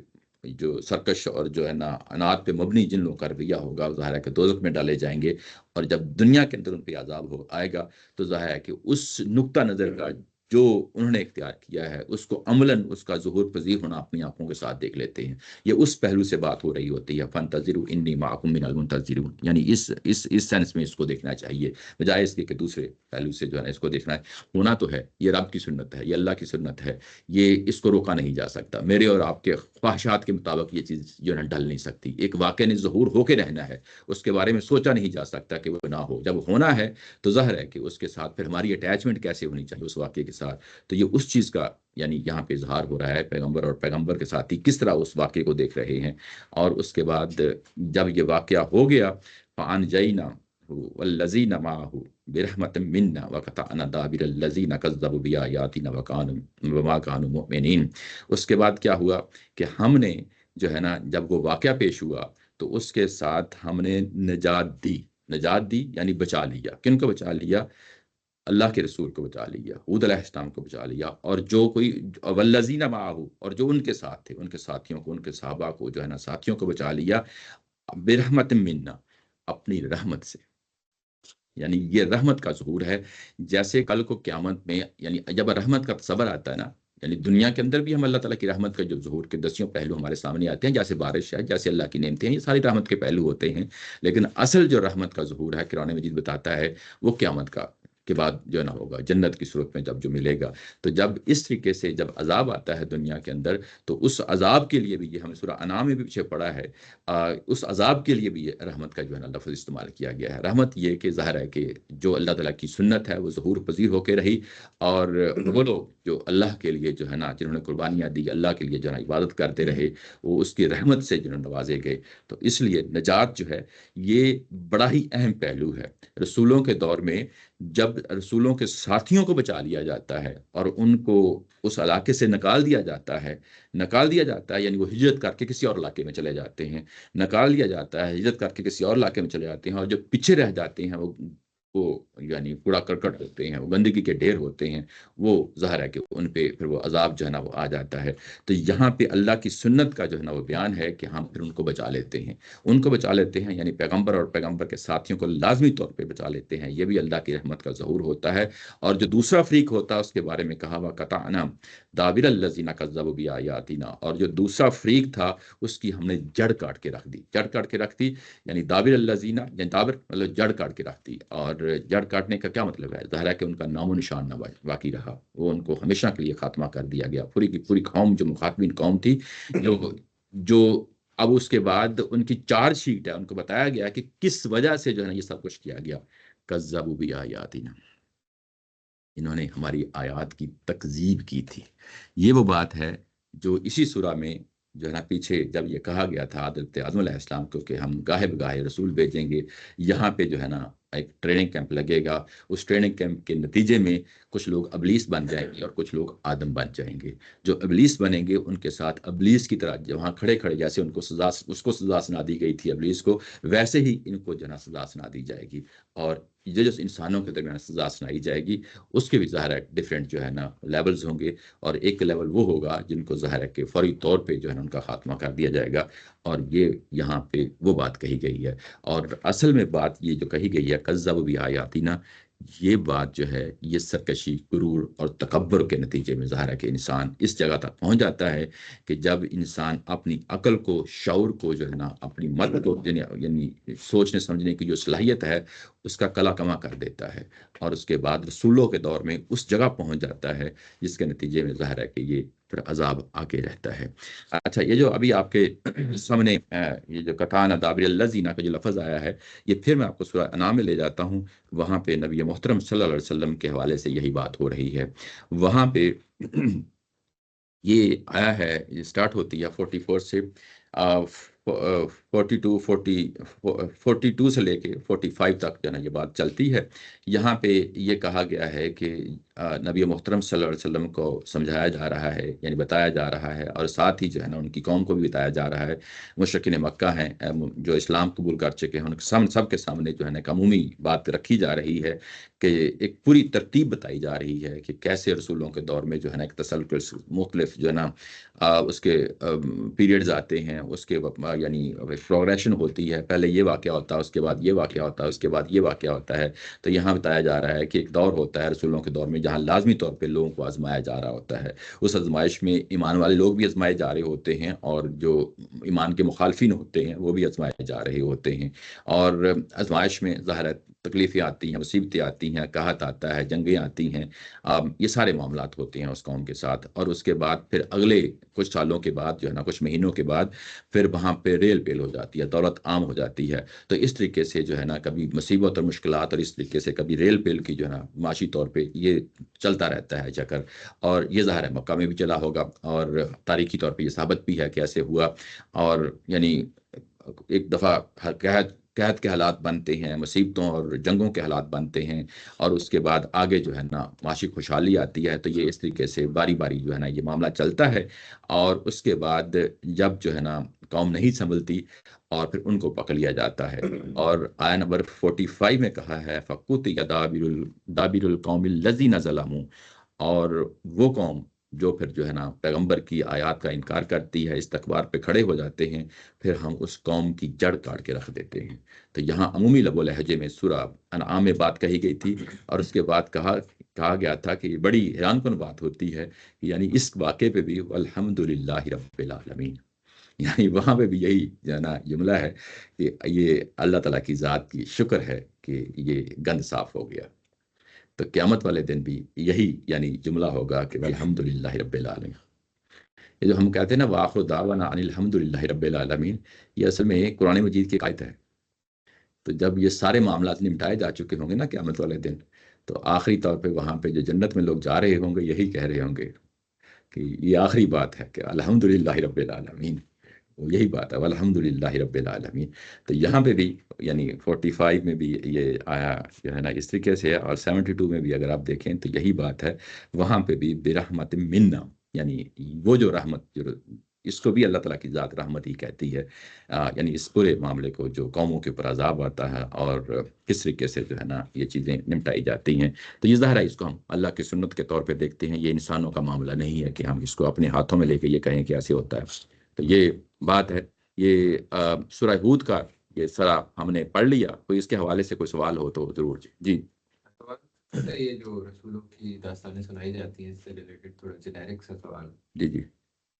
جو سرکش اور جو ہے نا انات پہ مبنی جن لوگوں کا رویہ ہوگا وہ ظاہر ہے کہ دوزخ میں ڈالے جائیں گے، اور جب دنیا کے اندر ان پہ عذاب آئے گا تو ظاہر ہے کہ اس نقطہ نظر کا جو انہوں نے اختیار کیا ہے اس کو عملاً اس کا ظہور پذیر ہونا اپنی آنکھوں کے ساتھ دیکھ لیتے ہیں۔ یہ اس پہلو سے بات ہو رہی ہوتی ہے، فانتظروا انی معکم من المنتظرون، یعنی اس سینس میں اس کو دیکھنا چاہیے بجائے اس کے کہ دوسرے پہلو سے جو ہے نا اس کو دیکھنا ہے۔ ہونا تو ہے، یہ رب کی سنت ہے، یہ اللہ کی سنت ہے، یہ اس کو روکا نہیں جا سکتا۔ میرے اور آپ کے خواہشات کے مطابق یہ چیز جو ہے نا ڈل نہیں سکتی، ایک واقعہ نے ظہور ہو کے رہنا ہے، اس کے بارے میں سوچا نہیں جا سکتا کہ وہ نہ ہو۔ جب ہونا ہے تو ظاہر ہے کہ اس کے ساتھ پھر ہماری اٹیچمنٹ کیسے ہونی چاہیے اس واقعے کے ساتھ، تو یہ اس چیز کا یعنی یہاں پہ اظہار ہو رہا ہے پیغمبر اور پیغمبر کے ساتھی کس طرح اس واقعے کو دیکھ رہے ہیں۔ اور اس کے بعد جب یہ واقعہ ہو گیا فَأَنْجَيْنَاهُ وَالَّذِينَ مَعَهُ بِرَحْمَةٍ مِنَّا وَقَطَعْنَا دَابِرَ الَّذِينَ كَذَّبُوا بِآيَاتِنَا وَمَا كَانُوا مُؤْمِنِينَ۔ اس کے بعد کیا ہوا کہ ہم نے جو ہے نا جب وہ واقعہ پیش ہوا تو اس کے ساتھ ہم نے نجات دی یعنی بچا لیا۔ کن کو بچا لیا؟ اللہ کے رسول کو بچا لیا، حود علیہ السلام کو بچا لیا، اور جو کوئی والذین معہ، اور جو ان کے ساتھ تھے ان کے ساتھیوں کو، ان کے صحابہ کو جو ہے نا ساتھیوں کو بچا لیا برحمت منا، اپنی رحمت سے۔ یعنی یہ رحمت کا ظہور ہے، جیسے کل کو قیامت میں یعنی جب رحمت کا تصور آتا ہے نا، یعنی دنیا کے اندر بھی ہم اللہ تعالیٰ کی رحمت کا جو ظہور کے دسیوں پہلو ہمارے سامنے آتے ہیں، جیسے بارش ہے، جیسے اللہ کی نعمتیں ہیں، یہ ساری رحمت کے پہلو ہوتے ہیں۔ لیکن اصل جو رحمت کا ظہور ہے قرآن مجید بتاتا ہے وہ قیامت کا کے بعد جو ہے نا ہوگا، جنت کی صورت میں جب جو ملے گا۔ تو جب اس طریقے سے جب عذاب آتا ہے دنیا کے اندر تو اس عذاب کے لیے بھی یہ ہمیں سورہ انعام میں بھی پیچھے پڑا ہے، اس عذاب کے لیے بھی یہ رحمت کا جو ہے نا لفظ استعمال کیا گیا ہے۔ رحمت یہ کہ ظاہر ہے کہ جو اللہ تعالیٰ کی سنت ہے وہ ظہور پذیر ہو کے رہی، اور وہ لوگ جو اللہ کے لیے جو ہے نا جنہوں نے قربانیاں دی، اللہ کے لیے جو ہے نا عبادت کرتے رہے، وہ اس کی رحمت سے جنہوں نے نوازے گئے۔ تو اس لیے نجات جو ہے یہ بڑا ہی اہم پہلو ہے۔ رسولوں کے دور میں جب رسولوں کے ساتھیوں کو بچا لیا جاتا ہے اور ان کو اس علاقے سے نکال دیا جاتا ہے یعنی وہ ہجرت کر کے کسی اور علاقے میں چلے جاتے ہیں، نکال دیا جاتا ہے ہجرت کر کے کسی اور علاقے میں چلے جاتے ہیں، اور جو پیچھے رہ جاتے ہیں وہ یعنی کوڑا کرکٹ ہوتے ہیں، وہ گندگی کے ڈھیر ہوتے ہیں، وہ ظاہر ہے کہ ان پہ پھر وہ عذاب جو ہے نا وہ آ جاتا ہے۔ تو یہاں پہ اللہ کی سنت کا جو ہے نا وہ بیان ہے کہ ہم پھر ان کو بچا لیتے ہیں، یعنی پیغمبر اور پیغمبر کے ساتھیوں کو لازمی طور پہ بچا لیتے ہیں۔ یہ بھی اللہ کی رحمت کا ظہور ہوتا ہے۔ اور جو دوسرا فریق ہوتا ہے اس کے بارے میں کہا وَقَطَعْنَا دَابِرَ الَّذِينَ كَذَّبُوا بِآيَاتِنَا، اور جو دوسرا فریق تھا اس کی ہم نے جڑ کاٹ کے رکھ دی، یعنی دابر الذین، یعنی دابر مطلب جڑ کاٹ کے رکھ دی۔ اور جڑ کاٹنے کا کیا مطلب ہے؟ ظاہر ہے کہ ان کا نام و نشان نہ باقی رہا، وہ ان کو ہمیشہ کے لیے خاتمہ کر دیا گیا۔ پوری کی پوری قوم جو مخاطبین قوم تھی، جو اب اس کے بعد ان کی چارج شیٹ ہے، ان کو بتایا گیا کہ کس وجہ سے جو ہے نا یہ سب کچھ کیا گیا۔ کذبوا بآیاتنا، انہوں نے ہماری آیات کی تکذیب کی تھی۔ یہ وہ بات ہے جو اسی سورہ میں جو ہے نا پیچھے جب یہ کہا گیا تھا حضرت آدم علیہ السلام کو کہ ہم گاہے بگاہے رسول بھیجیں گے، یہاں پہ جو ہے نا ایک ٹریننگ کیمپ لگے گا، اس ٹریننگ کیمپ کے نتیجے میں کچھ لوگ ابلیس بن جائیں گے اور کچھ لوگ آدم بن جائیں گے۔ جو ابلیس بنیں گے ان کے ساتھ ابلیس کی طرح وہاں کھڑے جیسے ان کو اس کو سزا سنا دی گئی تھی ابلیس کو، ویسے ہی ان کو جو ہے نا سزا سنا دی جائے گی۔ اور جو انسانوں کے درمیان سزا سنائی جائے گی اس کے بھی ظاہر ہے ڈفرینٹ جو ہے نا لیولز ہوں گے، اور ایک لیول وہ ہوگا جن کو ظاہر ہے کہ فوری طور پہ جو ہے نا ان کا خاتمہ کر دیا جائے گا۔ اور یہ یہاں پہ وہ بات کہی گئی ہے، اور اصل میں بات یہ جو کہی گئی ہے کذبوا بآیاتنا، یہ بات جو ہے یہ سرکشی، غرور اور تکبر کے نتیجے میں ظاہر ہے کہ انسان اس جگہ تک پہنچ جاتا ہے کہ جب انسان اپنی عقل کو، شعور کو جو ہے نا، اپنی مت کو، یعنی سوچنے سمجھنے کی جو صلاحیت ہے اس کا کلا کما کر دیتا ہے، اور اس کے بعد رسولوں کے دور میں اس جگہ پہنچ جاتا ہے جس کے نتیجے میں ظاہر ہے کہ یہ پھر عذاب آگے رہتا ہے۔ اچھا، یہ جو ابھی آپ کے سامنے یہ جو کتان دابر الذین کا جو لفظ آیا ہے، یہ پھر میں آپ کو سورہ انعام میں لے جاتا ہوں، وہاں پہ نبی محترم صلی اللہ علیہ وسلم کے حوالے سے یہی بات ہو رہی ہے۔ وہاں پہ یہ آیا ہے، یہ سٹارٹ ہوتی ہے 44 سے 42 سے لے کے 45 تک جو ہے نا یہ بات چلتی ہے۔ یہاں پہ یہ کہا گیا ہے کہ نبی محترم صلی اللہ علیہ وسلم کو سمجھایا جا رہا ہے، یعنی بتایا جا رہا ہے، اور ساتھ ہی جو ہے نا ان کی قوم کو بھی بتایا جا رہا ہے، مشرکین مکہ ہیں جو اسلام قبول کر چکے ہیں، ان سب کے سامنے جو ہے نا ایک عمومی بات رکھی جا رہی ہے کہ ایک پوری ترتیب بتائی جا رہی ہے کہ کیسے رسولوں کے دور میں جو ہے نا ایک تسلسل مختلف جو ہے نا اس کے پیریڈز آتے ہیں، اس کے یعنی پروگریشن ہوتی ہے، پہلے یہ واقعہ ہوتا ہے، اس کے بعد یہ واقعہ ہوتا ہے، اس کے بعد یہ واقعہ ہوتا ہے۔ تو یہاں بتایا جا رہا ہے کہ ایک دور ہوتا ہے رسولوں کے دور میں جہاں لازمی طور پہ لوگوں کو آزمایا جا رہا ہوتا ہے، اس آزمائش میں ایمان والے لوگ بھی آزمائے جا رہے ہوتے ہیں، اور جو ایمان کے مخالفین ہوتے ہیں وہ بھی آزمائے جا رہے ہوتے ہیں، اور آزمائش میں ظاہر ہے تکلیفیں آتی ہیں، مصیبتیں آتی ہیں، قحط آتا ہے، جنگیں آتی ہیں، یہ سارے معاملات ہوتے ہیں اس قوم کے ساتھ، اور اس کے بعد پھر اگلے کچھ سالوں کے بعد جو ہے نا، کچھ مہینوں کے بعد پھر وہاں پہ ریل پیل ہو جاتی ہے، دولت عام ہو جاتی ہے۔ تو اس طریقے سے جو ہے نا کبھی مصیبت اور مشکلات، اور اس طریقے سے کبھی ریل پیل کی جو ہے نا معاشی طور پہ یہ چلتا رہتا ہے چکر، اور یہ ظاہر ہے مکہ میں بھی چلا ہوگا، اور تاریخی طور پہ یہ ثابت بھی ہے کہ ایسے ہوا، اور یعنی ایک دفعہ قحط کے حالات بنتے ہیں، مصیبتوں اور جنگوں کے حالات بنتے ہیں، اور اس کے بعد آگے جو ہے نا معاشی خوشحالی آتی ہے۔ تو یہ اس طریقے سے باری باری جو ہے نا یہ معاملہ چلتا ہے، اور اس کے بعد جب جو ہے نا قوم نہیں سنبھلتی اور پھر ان کو پکڑ لیا جاتا ہے، اور آیا نمبر 45 میں کہا ہے فَقُطِعَ دَابِرُ الْقَوْمِ الَّذِينَ ظَلَمُوا، اور وہ قوم جو پھر جو ہے نا پیغمبر کی آیات کا انکار کرتی ہے، استکبار پہ کھڑے ہو جاتے ہیں، پھر ہم اس قوم کی جڑ کاٹ کے رکھ دیتے ہیں۔ تو یہاں عمومی لب و لہجے میں سورہ انعام میں بات کہی گئی تھی، اور اس کے بعد کہا گیا تھا کہ یہ بڑی حیران کن بات ہوتی ہے، یعنی اس واقعے پہ بھی الحمدللہ رب العالمین، یعنی وہاں پہ بھی یہی جو ہے نا جملہ ہے کہ یہ اللہ تعالیٰ کی ذات کی شکر ہے کہ یہ گند صاف ہو گیا۔ تو قیامت والے دن بھی یہی یعنی جملہ ہوگا کہ الحمدللہ رب العالمین۔ یہ جو ہم کہتے ہیں نا وآخر دعوانا ان الحمدللہ رب العالمین، یہ اصل میں قرآن مجید کی ایک آیت ہے۔ تو جب یہ سارے معاملات نمٹائے جا چکے ہوں گے نا قیامت والے دن، تو آخری طور پہ وہاں پہ جو جنت میں لوگ جا رہے ہوں گے یہی کہہ رہے ہوں گے کہ یہ آخری بات ہے کہ الحمدللہ رب العالمین، وہ یہی بات ہے الحمدللہ رب العالمین۔ تو یہاں پہ بھی یعنی 45 میں بھی یہ آیا جو ہے نا اس طریقے سے ہے، اور 72 میں بھی اگر آپ دیکھیں تو یہی بات ہے، وہاں پہ بھی برحمت منا، یعنی وہ جو رحمت، جو اس کو بھی اللہ تعالیٰ کی ذات رحمت ہی کہتی ہے، یعنی اس پورے معاملے کو جو قوموں کے اوپر عذاب آتا ہے اور کس طریقے سے جو ہے نا یہ چیزیں نمٹائی جاتی ہیں۔ تو یہ ظاہر ہے اس کو ہم اللہ کی سنت کے طور پہ دیکھتے ہیں، یہ انسانوں کا معاملہ نہیں ہے کہ ہم اس کو اپنے ہاتھوں میں لے کے یہ کہیں کہ ایسے ہوتا ہے۔ تو یہ بات ہے۔ یہ سورہ ہود کا یہ سرا ہم نے پڑھ لیا، کوئی اس کے حوالے سے کوئی سوال ہو تو ضرور جی۔ یہ جو رسولوں کی داستانیں سنائی جاتی ہیں اس سے ریلیٹڈ تھوڑا جنیرک سا سوال، جی جی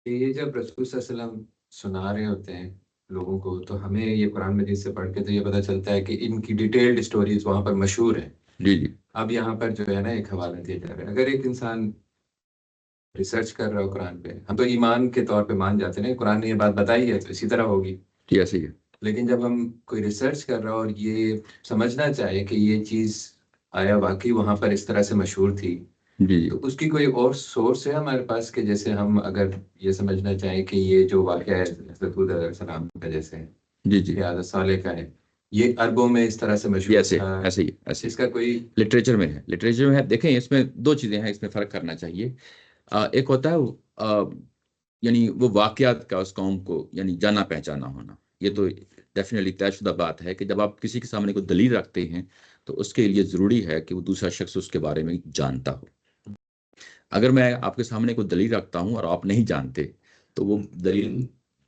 کہ یہ جب رسول صلی اللہ علیہ وسلم سنا رہے ہوتے ہیں لوگوں کو، تو ہمیں یہ قرآن مجید سے پڑھ کے تو یہ پتہ چلتا ہے کہ ان کی ڈیٹیلڈ اسٹوریز وہاں پر مشہور ہیں۔ جی جی اب یہاں پر جو ہے نا ایک حوالہ دیا جا رہا ہے، اگر ایک انسان ریسرچ کر رہا ہو قرآن پہ، ہم تو ایمان کے طور پہ مان جاتے ہیں قرآن نے یہ بات بتائی ہے تو اسی طرح ہوگی، جی ایسے ہی ہے۔ لیکن جب ہم کوئی ریسرچ کر رہا ہو اور یہ سمجھنا چاہے کہ یہ چیز آیا واقعی وہاں پر اس طرح سے مشہور تھی، جی جی تو اس کی کوئی اور سورس ہے ہمارے پاس کہ جیسے ہم اگر یہ سمجھنا چاہیں کہ یہ جو واقعہ ہے حضرت ہود علیہ السلام کا جیسے جی جی یا حضرت صالح کا ہے، یہ عربوں میں اس طرح سے جی مشہور ایسے تھا، ایسے ہی ایسے اس کا کوئی لٹریچر میں ہے، لٹریچر میں ہے۔ دیکھیں اس میں دو چیزیں ہیں، اس میں فرق کرنا چاہیے۔ ایک ہوتا ہے یعنی وہ واقعات کا اس قوم کو یعنی جانا پہچانا ہونا، یہ تو ڈیفینیٹلی طے شدہ بات ہے کہ جب آپ کسی کے سامنے کوئی دلیل رکھتے ہیں تو اس کے لیے ضروری ہے کہ وہ دوسرا شخص اس کے بارے میں جانتا ہو۔ اگر میں آپ کے سامنے کوئی دلیل رکھتا ہوں اور آپ نہیں جانتے تو وہ دلیل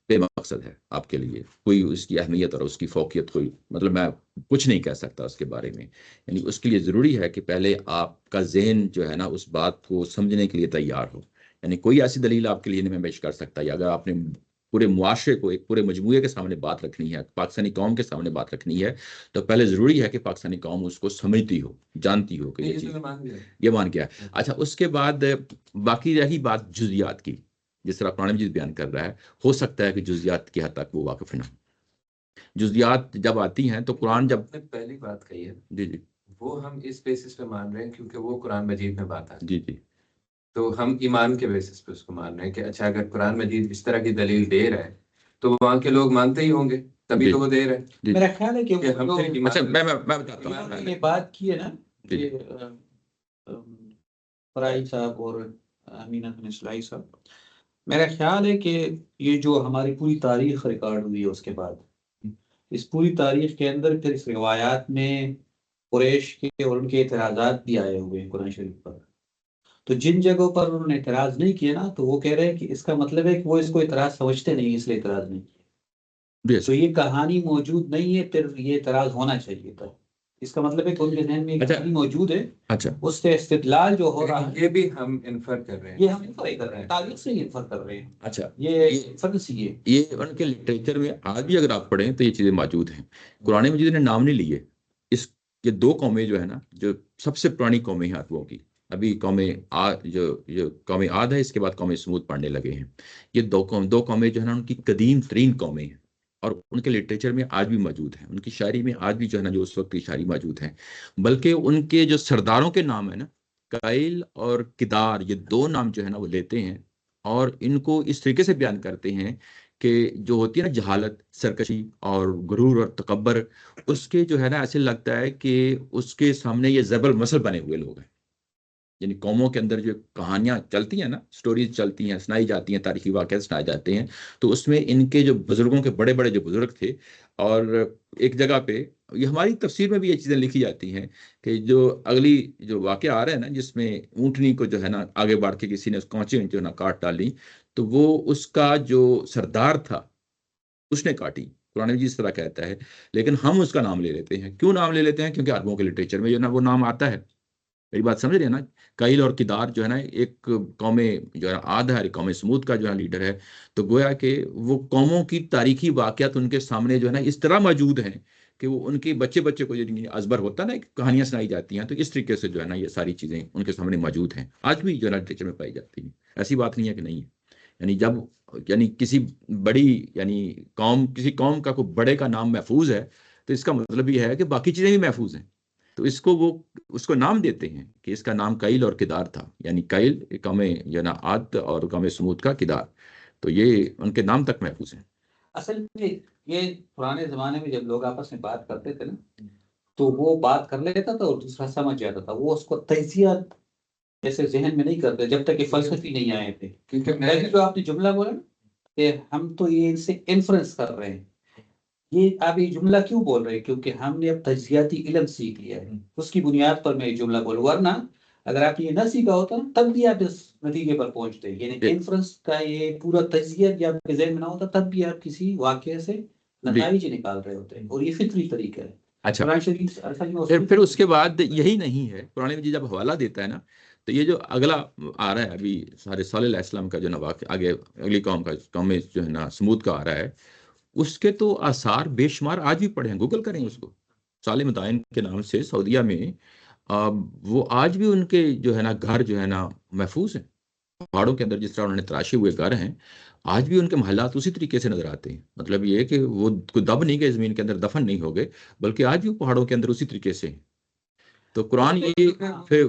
بے مقصد ہے آپ کے لیے، کوئی اس کی اہمیت اور اس کی فوقیت کوئی مطلب میں کچھ نہیں کہہ سکتا اس کے بارے میں. یعنی اس کے لیے ضروری ہے کہ پہلے آپ کا ذہن جو ہے نا اس بات کو سمجھنے کے لیے تیار ہو. یعنی کوئی ایسی دلیل آپ کے لیے نہیں میں پیش کر سکتا، یا اگر آپ نے پورے معاشرے کو ایک پورے مجموعے کے سامنے بات رکھنی ہے، پاکستانی قوم کے سامنے بات رکھنی ہے، تو پہلے ضروری ہے کہ پاکستانی قوم اس کو سمجھتی ہو، جانتی ہو کہ یہ چیز یہ مان گیا. اچھا، اس کے بعد باقی رہی بات جزیات کی، جس طرح قرآن مجید بیان کر رہا ہے، ہو سکتا ہے کہ جزیات کی حد تک وہ واقف نہ ہو. جزیات جب آتی ہیں تو قرآن جب پہلی بات کہی ہے جی جی وہ ہم اس بیسس پہ مان رہے ہیں کیونکہ وہ قرآن مجید میں بات ہے. جی جی تو ہم ایمان کے بیسس پہ اس کو مان رہے ہیں کہ اچھا اگر قرآن مجید اس طرح کی دلیل دے رہا ہے تو وہاں کے لوگ مانتے ہی ہوں گے، تبھی تو وہ دے رہے ہیں. میرا خیال ہے کہ ہم صرف ایمان اچھا میں بتاتا انہوں ہوں. نے یہ بات کی ہے نا جی کہ فرائی صاحب اور امینہ بن اسلائی صاحب، میرا خیال ہے کہ یہ جو ہماری پوری تاریخ ریکارڈ ہوئی ہے اس کے بعد، اس پوری تاریخ کے اندر پھر اس روایات میں قریش کے اور ان کے اعتراضات بھی آئے ہوئے ہیں قرآن شریف پر. تو جن جگہوں پر انہوں نے اعتراض نہیں کیا نا، تو وہ کہہ رہے ہیں کہ اس کا مطلب ہے کہ وہ اس کو اعتراض سمجھتے نہیں، اس لیے اعتراض نہیں کیا. تو یہ کہانی موجود نہیں ہے، پھر یہ اعتراض ہونا چاہیے تھا. اس کا مطلب ہے کہ ان کے ذہن میں ایک کہانی موجود ہے، اچھا اس سے استدلال جو ہو رہا ہے یہ بھی ہم انفر کر رہے ہیں، یہ ہم انفر کر رہے ہیں، تاریخ سے ہی انفر کر رہے ہیں. اچھا یہ فرض یہ ان کے لٹریچر میں آج بھی اگر آپ پڑھیں تو یہ چیزیں موجود ہیں. قرآن مجید نے نام نہیں لیے. یہ دو قومیں جو ہے نا، جو سب سے پرانی قومیں ہیں عربوں کی، ابھی قوم جو قوم عاد ہے، اس کے بعد قوم سمود پڑھنے لگے ہیں. یہ دو قومیں جو ہے نا ان کی قدیم ترین قومیں ہیں، اور ان کے لٹریچر میں آج بھی موجود ہیں، ان کی شاعری میں آج بھی جو ہے نا جو اس وقت کی شاعری موجود ہیں. بلکہ ان کے جو سرداروں کے نام ہیں نا، قائل اور کدار، یہ دو نام جو ہے نا وہ لیتے ہیں، اور ان کو اس طریقے سے بیان کرتے ہیں کہ جو ہوتی ہے نا جہالت، سرکشی اور غرور اور تکبر، اس کے جو ہے نا ایسے لگتا ہے کہ اس کے سامنے یہ ضرب المثل بنے ہوئے لوگ ہیں. یعنی قوموں کے اندر جو کہانیاں چلتی ہیں نا، سٹوریز چلتی ہیں، سنائی جاتی ہیں، تاریخی واقعات سنائے جاتے ہیں، تو اس میں ان کے جو بزرگوں کے بڑے بڑے جو بزرگ تھے، اور ایک جگہ پہ یہ ہماری تفسیر میں بھی یہ چیزیں لکھی جاتی ہیں کہ جو اگلی جو واقعہ آ رہا ہے نا، جس میں اونٹنی کو جو ہے نا آگے بڑھ کے کسی نے کانچے جو ہے نا کاٹ ڈالی، تو وہ اس کا جو سردار تھا اس نے کاٹی. قرآن مجید اس طرح کہتا ہے، لیکن ہم اس کا نام لے لیتے ہیں. کیوں نام لے لیتے ہیں؟ کیونکہ عربوں کے لٹریچر میں جو ہے نا وہ نام آتا ہے. میری بات سمجھ رہے ہیں نا؟ قائل اور کدار جو ہے نا ایک قوم جو ہے عاد ہے، قوم سمود کا جو ہے لیڈر ہے. تو گویا کہ وہ قوموں کی تاریخی واقعات ان کے سامنے جو ہے نا اس طرح موجود ہیں کہ وہ ان کے بچے کو جو ازبر ہوتا ہے نا، کہانیاں سنائی جاتی ہیں، تو اس طریقے سے جو ہے نا یہ ساری چیزیں ان کے سامنے موجود ہیں، آج بھی جو ہے نا لٹریچر میں پائی جاتی ہیں. ایسی بات نہیں ہے کہ نہیں ہے. یعنی کسی بڑی کسی قوم کا کوئی بڑے کا نام محفوظ ہے، تو اس کا مطلب یہ ہے کہ باقی چیزیں بھی محفوظ ہیں. تو اس کو نام دیتے ہیں کہ اس کا نام قائل اور کدار تھا. یعنی قائل قوم جو ہے نا عاد اور قوم سمود کا کدار، تو یہ ان کے نام تک محفوظ ہیں. اصل میں یہ پرانے زمانے میں جب لوگ آپس میں بات کرتے تھے نا، تو وہ بات کر لیتا تھا اور دوسرا سمجھ جاتا تھا. وہ اس کو تجزیات جیسے ذہن میں نہیں کرتے جب تک کہ فلسفی نہیں آئے تھے. کیونکہ جو آپ نے جملہ بولا نا کہ ہم تو یہ ان سے انفرنس کر رہے ہیں، یہ آپ یہ جملہ کیوں بول رہے ہیں؟ کیونکہ ہم نے اب تجزیاتی علم سیکھ لیا ہے، اس کی بنیاد پر میں یہ جملہ بولوں. ورنہ اگر آپ یہ نہ سیکھا ہوتا نا، تب بھی آپ اس نتیجے پر پہنچتے. یعنی انفرنس کا یہ پورا تجزیہ یا آپ کے ذہن میں نہ ہوتا، تب بھی آپ کسی واقعے سے نتائج نکال رہے ہوتے ہیں، اور یہ فطری طریقہ ہے. اچھا، قرآن شریف پھر اس کے بعد یہی نہیں ہے. قرآن مجید جب حوالہ دیتا ہے نا، تو یہ جو اگلا آ رہا ہے ابھی سارے صالح علیہ السلام کا جو نا واقعہ آگے اگلی قوم جو ہے نا سمود کا آ رہا ہے، اس کے تو آثار بے شمار آج بھی پڑھے ہیں. گوگل کریں اس کو، صالح مدائن کے نام سے سعودیہ میں وہ آج بھی ان کے جو ہے نا گھر جو ہے نا محفوظ ہیں. پہاڑوں کے اندر جس طرح انہوں نے تراشے ہوئے گھر ہیں، آج بھی ان کے محلات اسی طریقے سے نظر آتے ہیں. مطلب یہ ہے کہ وہ کوئی دب نہیں گئے زمین کے اندر، دفن نہیں ہو گئے، بلکہ آج بھی وہ پہاڑوں کے اندر اسی طریقے سے ہیں. تو قرآن پھر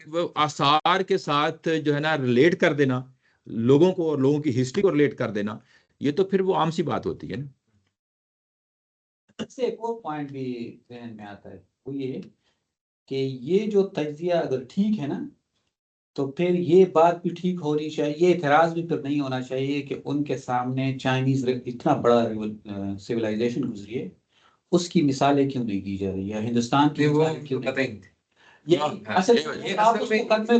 وہ آثار کے ساتھ جو ہے نا ریلیٹ کر دینا لوگوں کو، اور لوگوں کی ہسٹری کو ریلیٹ کر دینا، یہ تو پھر وہ عام سی بات ہوتی ہے نا. سے ایک اور پوائنٹ بھی ذہن میں آتا ہے، وہ یہ کہ یہ جو تجزیہ اگر ٹھیک ہے نا، تو پھر یہ بات بھی ٹھیک ہونی چاہیے، یہ اعتراض بھی پھر نہیں ہونا چاہیے کہ ان کے سامنے چائنیز اتنا بڑا سویلائزیشن گزری ہے، اس کی مثالیں کیوں نہیں دی جا رہی ہے، ہندوستان کی مثالیں کیوں نہیں.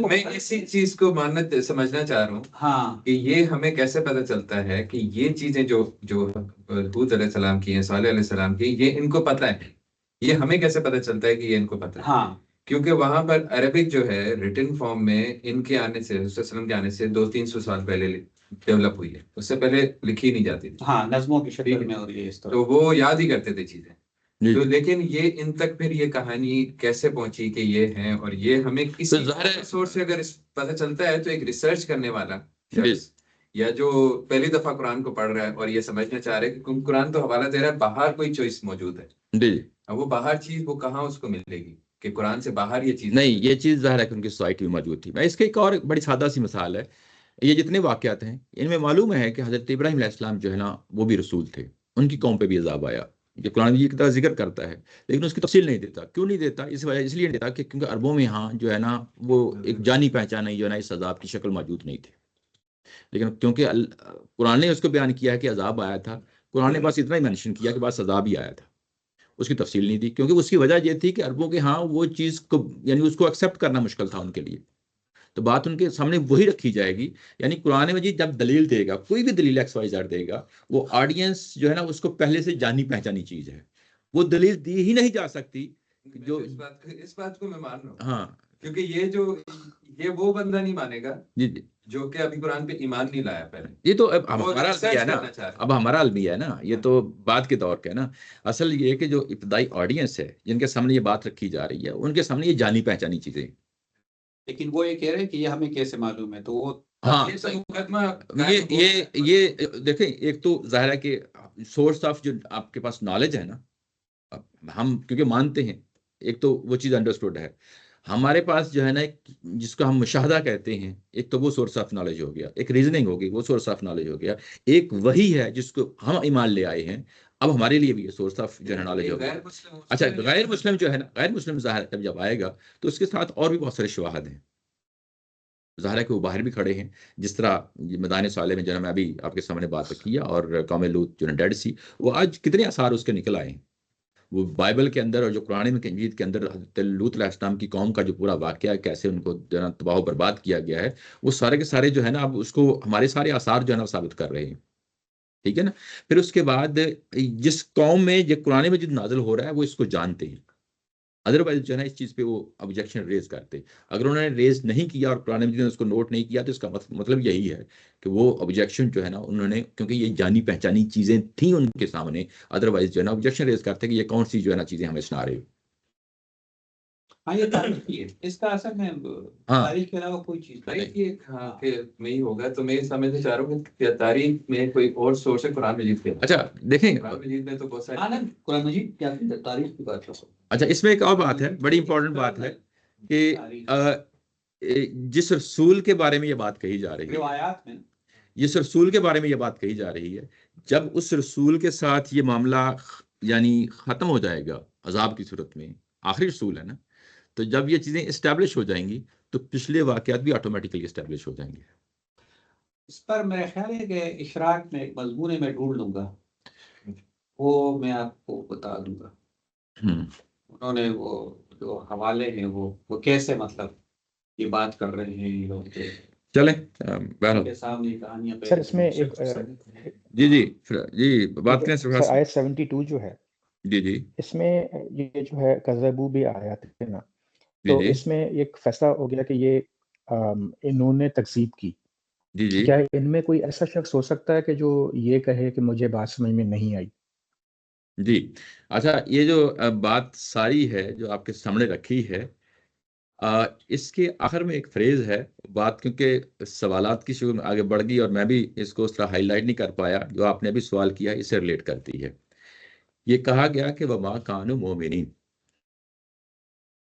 میں اسی چیز کو ماننا سمجھنا چاہ رہا ہوں ہاں کہ یہ ہمیں کیسے پتہ چلتا ہے کہ یہ چیزیں جو حود علیہ السلام کی ہیں، صالح علیہ السلام کی، یہ ان کو پتہ ہے. یہ ہمیں کیسے پتہ چلتا ہے کہ یہ ان کو پتہ ہے؟ ہاں کیونکہ وہاں پر عربک جو ہے ریٹن فارم میں ان کے آنے سے، حضرت وسلم کے آنے سے 200-300 سال پہلے ڈیولپ ہوئی ہے. اس سے پہلے لکھی نہیں جاتی تھی. ہاں نظموں کی شکل میں ہو رہی ہے اس طرح. تو وہ یاد ہی کرتے تھے چیزیں. تو لیکن یہ ان تک پھر یہ کہانی کیسے پہنچی کہ یہ ہیں، اور یہ ہمیں کسی سورس سے اگر پتہ چلتا ہے تو ایک ریسرچ کرنے والا شخص یا جو پہلی دفعہ قرآن کو پڑھ رہا ہے اور یہ سمجھنا چاہ رہا ہے کہ قرآن تو حوالہ دے رہا ہے باہر کوئی چوائس موجود ہے. اب وہ باہر چیز وہ کہاں اس کو ملے گی کہ قرآن سے باہر یہ چیز نہیں. یہ چیز ظاہر ہے کہ ان کی سوسائٹی میں موجود تھی. میں اس کے ایک اور بڑی سادہ سی مثال ہے. یہ جتنے واقعات ہیں ان میں معلوم ہے کہ حضرت ابراہیم علیہ السلام جو ہے نا وہ بھی رسول تھے. ان کی قوم پہ بھی عذاب آیا. یہ قرآن مجید کی طرح ذکر کرتا ہے لیکن اس کی تفصیل نہیں دیتا. کیوں نہیں دیتا؟ اس لیے نہیں دیتا کہ کیونکہ عربوں میں یہاں جو ہے نا وہ ایک جانی پہچان جو ہے نا اس عذاب کی شکل موجود نہیں تھی. لیکن کیونکہ قرآن نے اس کو بیان کیا ہے کہ عذاب آیا تھا، قرآن نے بس اتنا ہی مینشن کیا کہ بس عذاب ہی آیا تھا. اس کی تفصیل نہیں دی کیونکہ اس کی وجہ یہ تھی کہ عربوں کے ہاں وہ چیز کو یعنی اس کو ایکسیپٹ کرنا مشکل تھا ان کے لیے. تو بات ان کے سامنے وہی رکھی جائے گی. یعنی قرآن مجید جب دلیل دے گا، کوئی بھی دلیل ایکس وائی زیڈ دے گا، وہ آڈینس جو ہے نا اس کو پہلے سے جانی پہچانی چیز ہے. وہ دلیل دی ہی نہیں جا سکتی. جو اس بات کو میں مان رہا ہوں. ہاں کیونکہ یہ وہ بندہ نہیں مانے گا جی جو کہ ابھی قرآن پہ ایمان نہیں لایا پہلے. یہ تو اب ہمارا المیہ ہے نا، اب ہمارا المیہ ہے نا، یہ تو بعد کے دور کا ہے نا. اصل یہ ہے کہ جو ابتدائی آڈینس ہے جن کے سامنے یہ بات رکھی جا رہی ہے ان کے سامنے یہ جانی پہچانی چیزیں. لیکن وہ یہ کہہ رہے ہیں کہ یہ ہمیں کیسے معلوم ہے، تو وہ ہاں یہ دیکھیں، ایک تو ظاہر ہے کہ سورس آف جو آپ کے پاس نالج ہے نا، ہم کیونکہ مانتے ہیں، ایک تو وہ چیز انڈرسٹوڈ ہے. ہمارے پاس جو ہے نا جس کو ہم مشاہدہ کہتے ہیں، ایک تو وہ سورس آف نالج ہو گیا، ایک ریزننگ ہوگی وہ سورس آف نالج ہو گیا، ایک وہی ہے جس کو ہم ایمان لے آئے ہیں. اب ہمارے لیے بھی یہ سورس آف جو ہے نالج ہوگا. اچھا غیر مسلم جو ہے نا، غیر مسلم ظاہر جب آئے گا تو اس کے ساتھ اور بھی بہت سارے شواہد ہیں. ظاہر ہے کہ وہ باہر بھی کھڑے ہیں، جس طرح میدان صالح میں جو ہے میں ابھی آپ کے سامنے بات رکھی ہے، اور قوم لوط جو ہے ڈیڈ سی، وہ آج کتنے آثار اس کے نکل آئے ہیں. وہ بائبل کے اندر اور جو قرآن مجید کے اندر حضرت لوط علیہ السلام کی قوم کا جو پورا واقعہ ہے، کیسے ان کو جو ہے نا تباہ و برباد کیا گیا ہے، وہ سارے کے سارے جو ہے نا اب اس کو ہمارے سارے آثار جو ہے نا ثابت کر رہے ہیں. ٹھیک ہے نا. پھر اس کے بعد جس قوم میں جو قرآن مجید نازل ہو رہا ہے وہ اس کو جانتے ہیں. ادروائز جو ہے نا اس چیز پہ وہ آبجیکشن ریز کرتے. اگر انہوں نے ریز نہیں کیا اور قرآن مجید نے اس کو نوٹ نہیں کیا تو اس کا مطلب یہی ہے کہ وہ آبجیکشن جو ہے نا انہوں نے، کیونکہ یہ جانی پہچانی چیزیں تھیں ان کے سامنے، ادروائز جو ہے نا آبجیکشن ریز کرتے کہ یہ کون سی جو ہے نا چیزیں ہمیں سنا رہے ہو. ہاں یہ تاریخ کی ہے، اس کا اثر میں تاریخ کے علاوہ کوئی چیز نہیں. ہاں کہ نہیں ہوگا تو میں سمجھنا چاہ رہا ہوں کہ تاریخ میں کوئی اور سورس ہے قرآن مجید کے. اچھا دیکھیں، قرآن مجید میں تو بہت سارے قرآن مجید کیا تاریخ کی بات کرو. اچھا اس میں ایک اور بات ہے، بڑی امپورٹنٹ بات ہے کہ جس رسول کے بارے میں یہ بات کہی جا رہی ہے، روایات میں جس رسول کے بارے میں یہ بات کہی جا رہی ہے، جب اس رسول کے ساتھ یہ معاملہ یعنی ختم ہو جائے گا عذاب کی صورت میں، آخری رسول ہے نا، تو جب یہ چیزیں اسٹیبلش ہو جائیں گی تو پچھلے واقعات بھی آٹومیٹیکلی اسٹیبلش ہو جائیں گے. اس پر میرا خیال ہے کہ اشراق میں ایک مضمون ہے، میں ڈھونڈ لوں گا، وہ میں آپ کو بتا دوں گا. انہوں نے وہ جو حوالے ہیں وہ کیسے مطلب یہ بات کر رہے ہیں یہ لوگ. چلیں سامنے کہانیاں سر اس میں ایک جی بات کریں سر آیت 72 جو ہے، جی اس میں یہ جو ہے کذبوا بآیات نا، تو اس میں ایک فیصلہ ہو گیا کہ یہ انہوں نے تکذیب کی. جی کیا ان میں کوئی ایسا شخص ہو سکتا ہے کہ جو یہ کہے کہ مجھے بات سمجھ میں نہیں آئی؟ جی اچھا، یہ جو بات ساری ہے جو آپ کے سامنے رکھی ہے، اس کے آخر میں ایک فریز ہے. بات کیونکہ سوالات کی شروع میں آگے بڑھ گئی اور میں بھی اس کو اس طرح ہائی لائٹ نہیں کر پایا، جو آپ نے ابھی سوال کیا اس سے ریلیٹ کرتی ہے. یہ کہا گیا کہ وما کانوا مؤمنین.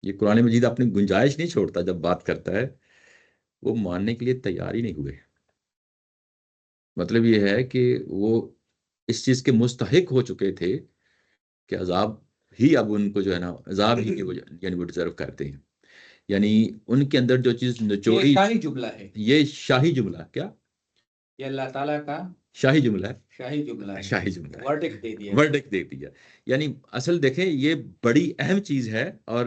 یہ قرآن مجید اپنی گنجائش نہیں چھوڑتا، جب بات کرتا ہے وہ ماننے کے لیے تیار ہی نہیں ہوئے. مطلب یہ ہے کہ وہ اس چیز کے مستحق ہو چکے تھے کہ عذاب ہی اب ان کو جو ہے نا عذاب ہی یعنی وہ ڈیزرو کرتے ہیں. یعنی ان کے اندر جو چیز نچوڑی، شاہی جملہ ہے، یہ شاہی جملہ، کیا یہ اللہ تعالیٰ کا شاہی جملہ ہے. شاہی جملہ ورڈکٹ دے دیا. یعنی اصل دیکھیں یہ بڑی اہم چیز ہے، اور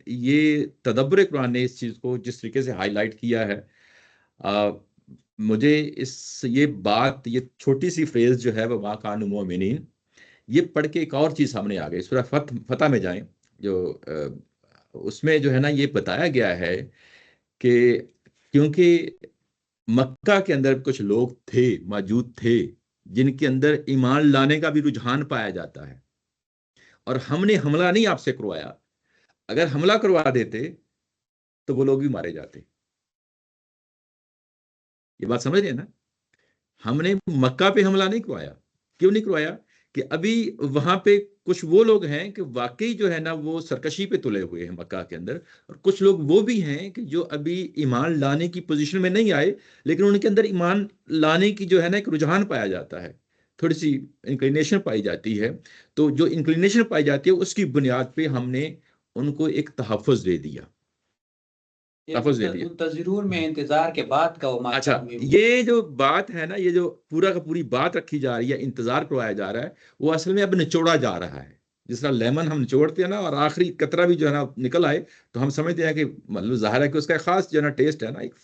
یہ تدبر قرآن نے اس چیز کو جس طریقے سے ہائی لائٹ کیا ہے، مجھے یہ بات، یہ چھوٹی سی فریز جو ہے وما کانوا مؤمنین، یہ پڑھ کے ایک اور چیز سامنے آ گئی. سورہ فتح میں جائیں، جو اس میں جو ہے نا یہ بتایا گیا ہے کہ کیونکہ مکہ کے اندر کچھ لوگ موجود تھے جن کے اندر ایمان لانے کا بھی رجحان پایا جاتا ہے، اور ہم نے حملہ نہیں آپ سے کروایا. اگر حملہ کروا دیتے تو وہ لوگ بھی مارے جاتے. یہ بات سمجھ رہے ہیں نا؟ ہم نے مکہ پہ حملہ نہیں کروایا. کیوں نہیں کروایا؟ کہ ابھی وہاں پہ کچھ وہ لوگ ہیں کہ واقعی جو ہے نا وہ سرکشی پہ تلے ہوئے ہیں مکہ کے اندر، اور کچھ لوگ وہ بھی ہیں کہ جو ابھی ایمان لانے کی پوزیشن میں نہیں آئے، لیکن ان کے اندر ایمان لانے کی جو ہے نا ایک رجحان پایا جاتا ہے، تھوڑی سی انکلینیشن پائی جاتی ہے. تو جو انکلینیشن پائی جاتی ہے اس کی بنیاد پہ ہم نے ان کو ایک تحفظ دے دیا. منتظرون میں انتظار کے بعد کا. اچھا، یہ جو بات ہے نا، یہ جو پورا کا پوری بات رکھی جا رہی ہے، انتظار کروایا جا رہا ہے، وہ اصل میں اب نچوڑا جا رہا ہے. جس طرح لیمن ہم نچوڑتے ہیں نا اور آخری قطرہ بھی جو ہے نا نکل آئے، تو ہم سمجھتے ہیں کہ مطلب ظاہر ہے کہ اس کا خاص جو ہے نا ٹیسٹ ہے نا، ایک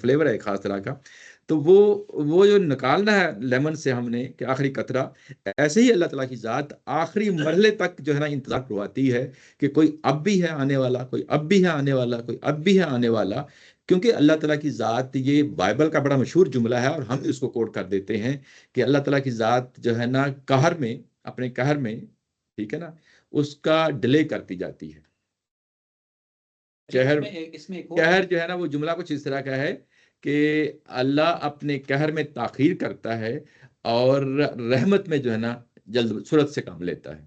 فلیور ہے ایک خاص طرح کا. تو وہ جو نکالنا ہے لیمن سے ہم نے کہ آخری قطرہ، ایسے ہی اللہ تعالیٰ کی ذات آخری مرحلے تک جو ہے نا انتظار کرواتی ہے کہ کوئی اب بھی ہے آنے والا، کوئی اب بھی ہے آنے والا، کوئی اب بھی ہے آنے والا. کیونکہ اللہ تعالیٰ کی ذات، یہ بائبل کا بڑا مشہور جملہ ہے اور ہم اس کو کوٹ کر دیتے ہیں کہ اللہ تعالیٰ کی ذات جو ہے نا قہر میں، اپنے قہر میں، ٹھیک ہے نا، اس کا ڈیلے کرتی جاتی ہے. قہر جو ہے نا وہ جملہ کچھ اس طرح کا ہے کہ اللہ اپنے قہر میں تاخیر کرتا ہے اور رحمت میں جو ہے نا جلد سرعت سے کام لیتا ہے.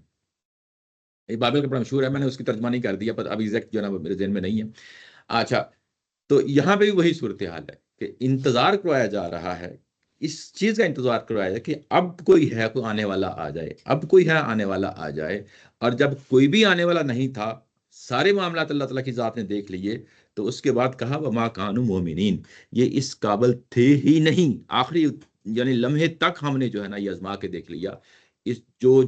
یہ بائبل کا بڑا مشہور ہے، میں نے اس کی ترجمہ نہیں کر دیا، پر اب ایگزیکٹ جو ہے نا میرے ذہن میں نہیں ہے. اچھا، تو یہاں پہ بھی وہی صورتحال ہے کہ انتظار کروایا جا رہا ہے، اس چیز کا انتظار کروایا جائے کہ اب کوئی ہے، کوئی آنے والا آ جائے، اب کوئی ہے آنے والا آ جائے. اور جب کوئی بھی آنے والا نہیں تھا، سارے معاملات اللہ تعالیٰ کی ذات نے دیکھ لیے، تو اس کے بعد کہا وما کانوا مؤمنین، یہ اس قابل تھے ہی نہیں. آخری یعنی لمحے تک ہم نے جو ہے نا یہ آزما کے دیکھ لیا.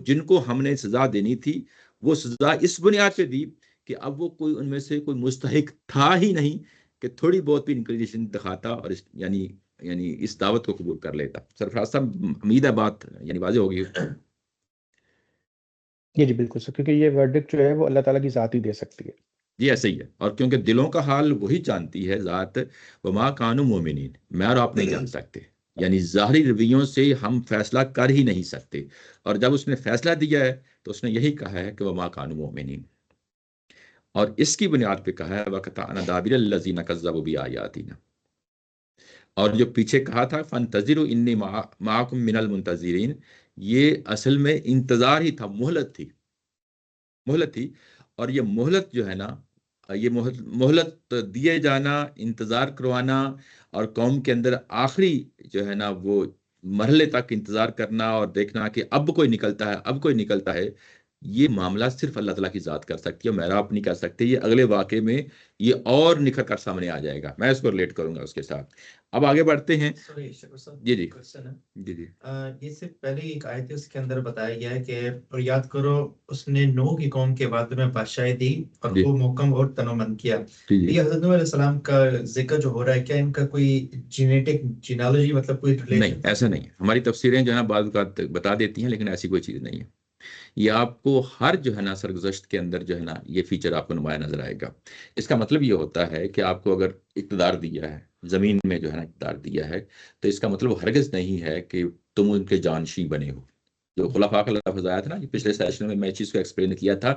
جن کو ہم نے سزا دینی تھی، وہ سزا اس بنیاد پہ دی کہ اب وہ کوئی ان میں سے کوئی مستحق تھا ہی نہیں کہ تھوڑی بہت بھی انکلینیشن دکھاتا اور یعنی اس دعوت کو قبول کر لیتا. سرفراز صاحب، امید ہے بات یعنی واضح ہوگی. جی بالکل سر، کیونکہ یہ ورڈکٹ جو ہے وہ اللہ تعالیٰ کی ذات ہی دے سکتی ہے. جی ایسے ہی ہے، اور کیونکہ دلوں کا حال وہی جانتی ہے ذات. وما کانوا مؤمنین، میں اور آپ نہیں جان سکتے، یعنی ظاہری رویوں سے ہم فیصلہ کر ہی نہیں سکتے. اور جب اس نے فیصلہ دیا ہے تو اس نے یہی کہا ہے کہ وما کانوا مؤمنین، اور اس کی بنیاد پہ کہا ہے وَقَطَعْنَا دَابِرَ الَّذِينَ كَذَّبُوا بِآيَاتِنَا. اور جو پیچھے کہا تھا فَانْتَظِرُوا إِنِّي مَعَكُمْ مِنَ الْمُنْتَظِرِينَ، یہ اصل میں انتظار ہی تھا، مہلت تھی. اور یہ مہلت جو ہے نا، یہ مہلت دیے جانا، انتظار کروانا، اور قوم کے اندر آخری جو ہے نا وہ مرحلے تک انتظار کرنا اور دیکھنا کہ اب کوئی نکلتا ہے. یہ معاملہ صرف اللہ تعالیٰ کی ذات کر سکتی ہے، میرا آپ نہیں کر سکتے. یہ اگلے واقعے میں یہ اور نکھر کر سامنے آ جائے گا، میں اس کو ریلیٹ کروں گا اس کے ساتھ. اب آگے بڑھتے ہیں. جی یہ سے پہلے ایک آیت ہے، اس کے اندر بتایا گیا ہے کہ اور یاد کرو اس نے نوح کی قوم کے بعد میں بادشاہی دی اور وہ محکم اور تنومند کیا. یہ حضرت نوح علیہ السلام کا ذکر جو ہو رہا ہے، کیا ان کا کوئی جینالوجی مطلب کوئی نہیں؟ ایسا نہیں ہے. ہماری تفسیریں جو ہے نا بعض اوقات بتا دیتی ہیں، لیکن ایسی کوئی چیز نہیں ہے. یہ آپ کو ہر جو ہے نا سرگزشت کے اندر جو ہے نا یہ فیچر آپ کو نمایاں نظر آئے گا. اس کا مطلب یہ ہوتا ہے کہ آپ کو اگر اقتدار دیا ہے، زمین میں جو ہے نا اقتدار دیا ہے، تو اس کا مطلب ہرگز نہیں ہے کہ تم ان کے جانشین بنے ہو. جو خلفاء کا لفظ آیا تھا نا، پچھلے سیشن میں اس چیز کو ایکسپلین کیا تھا.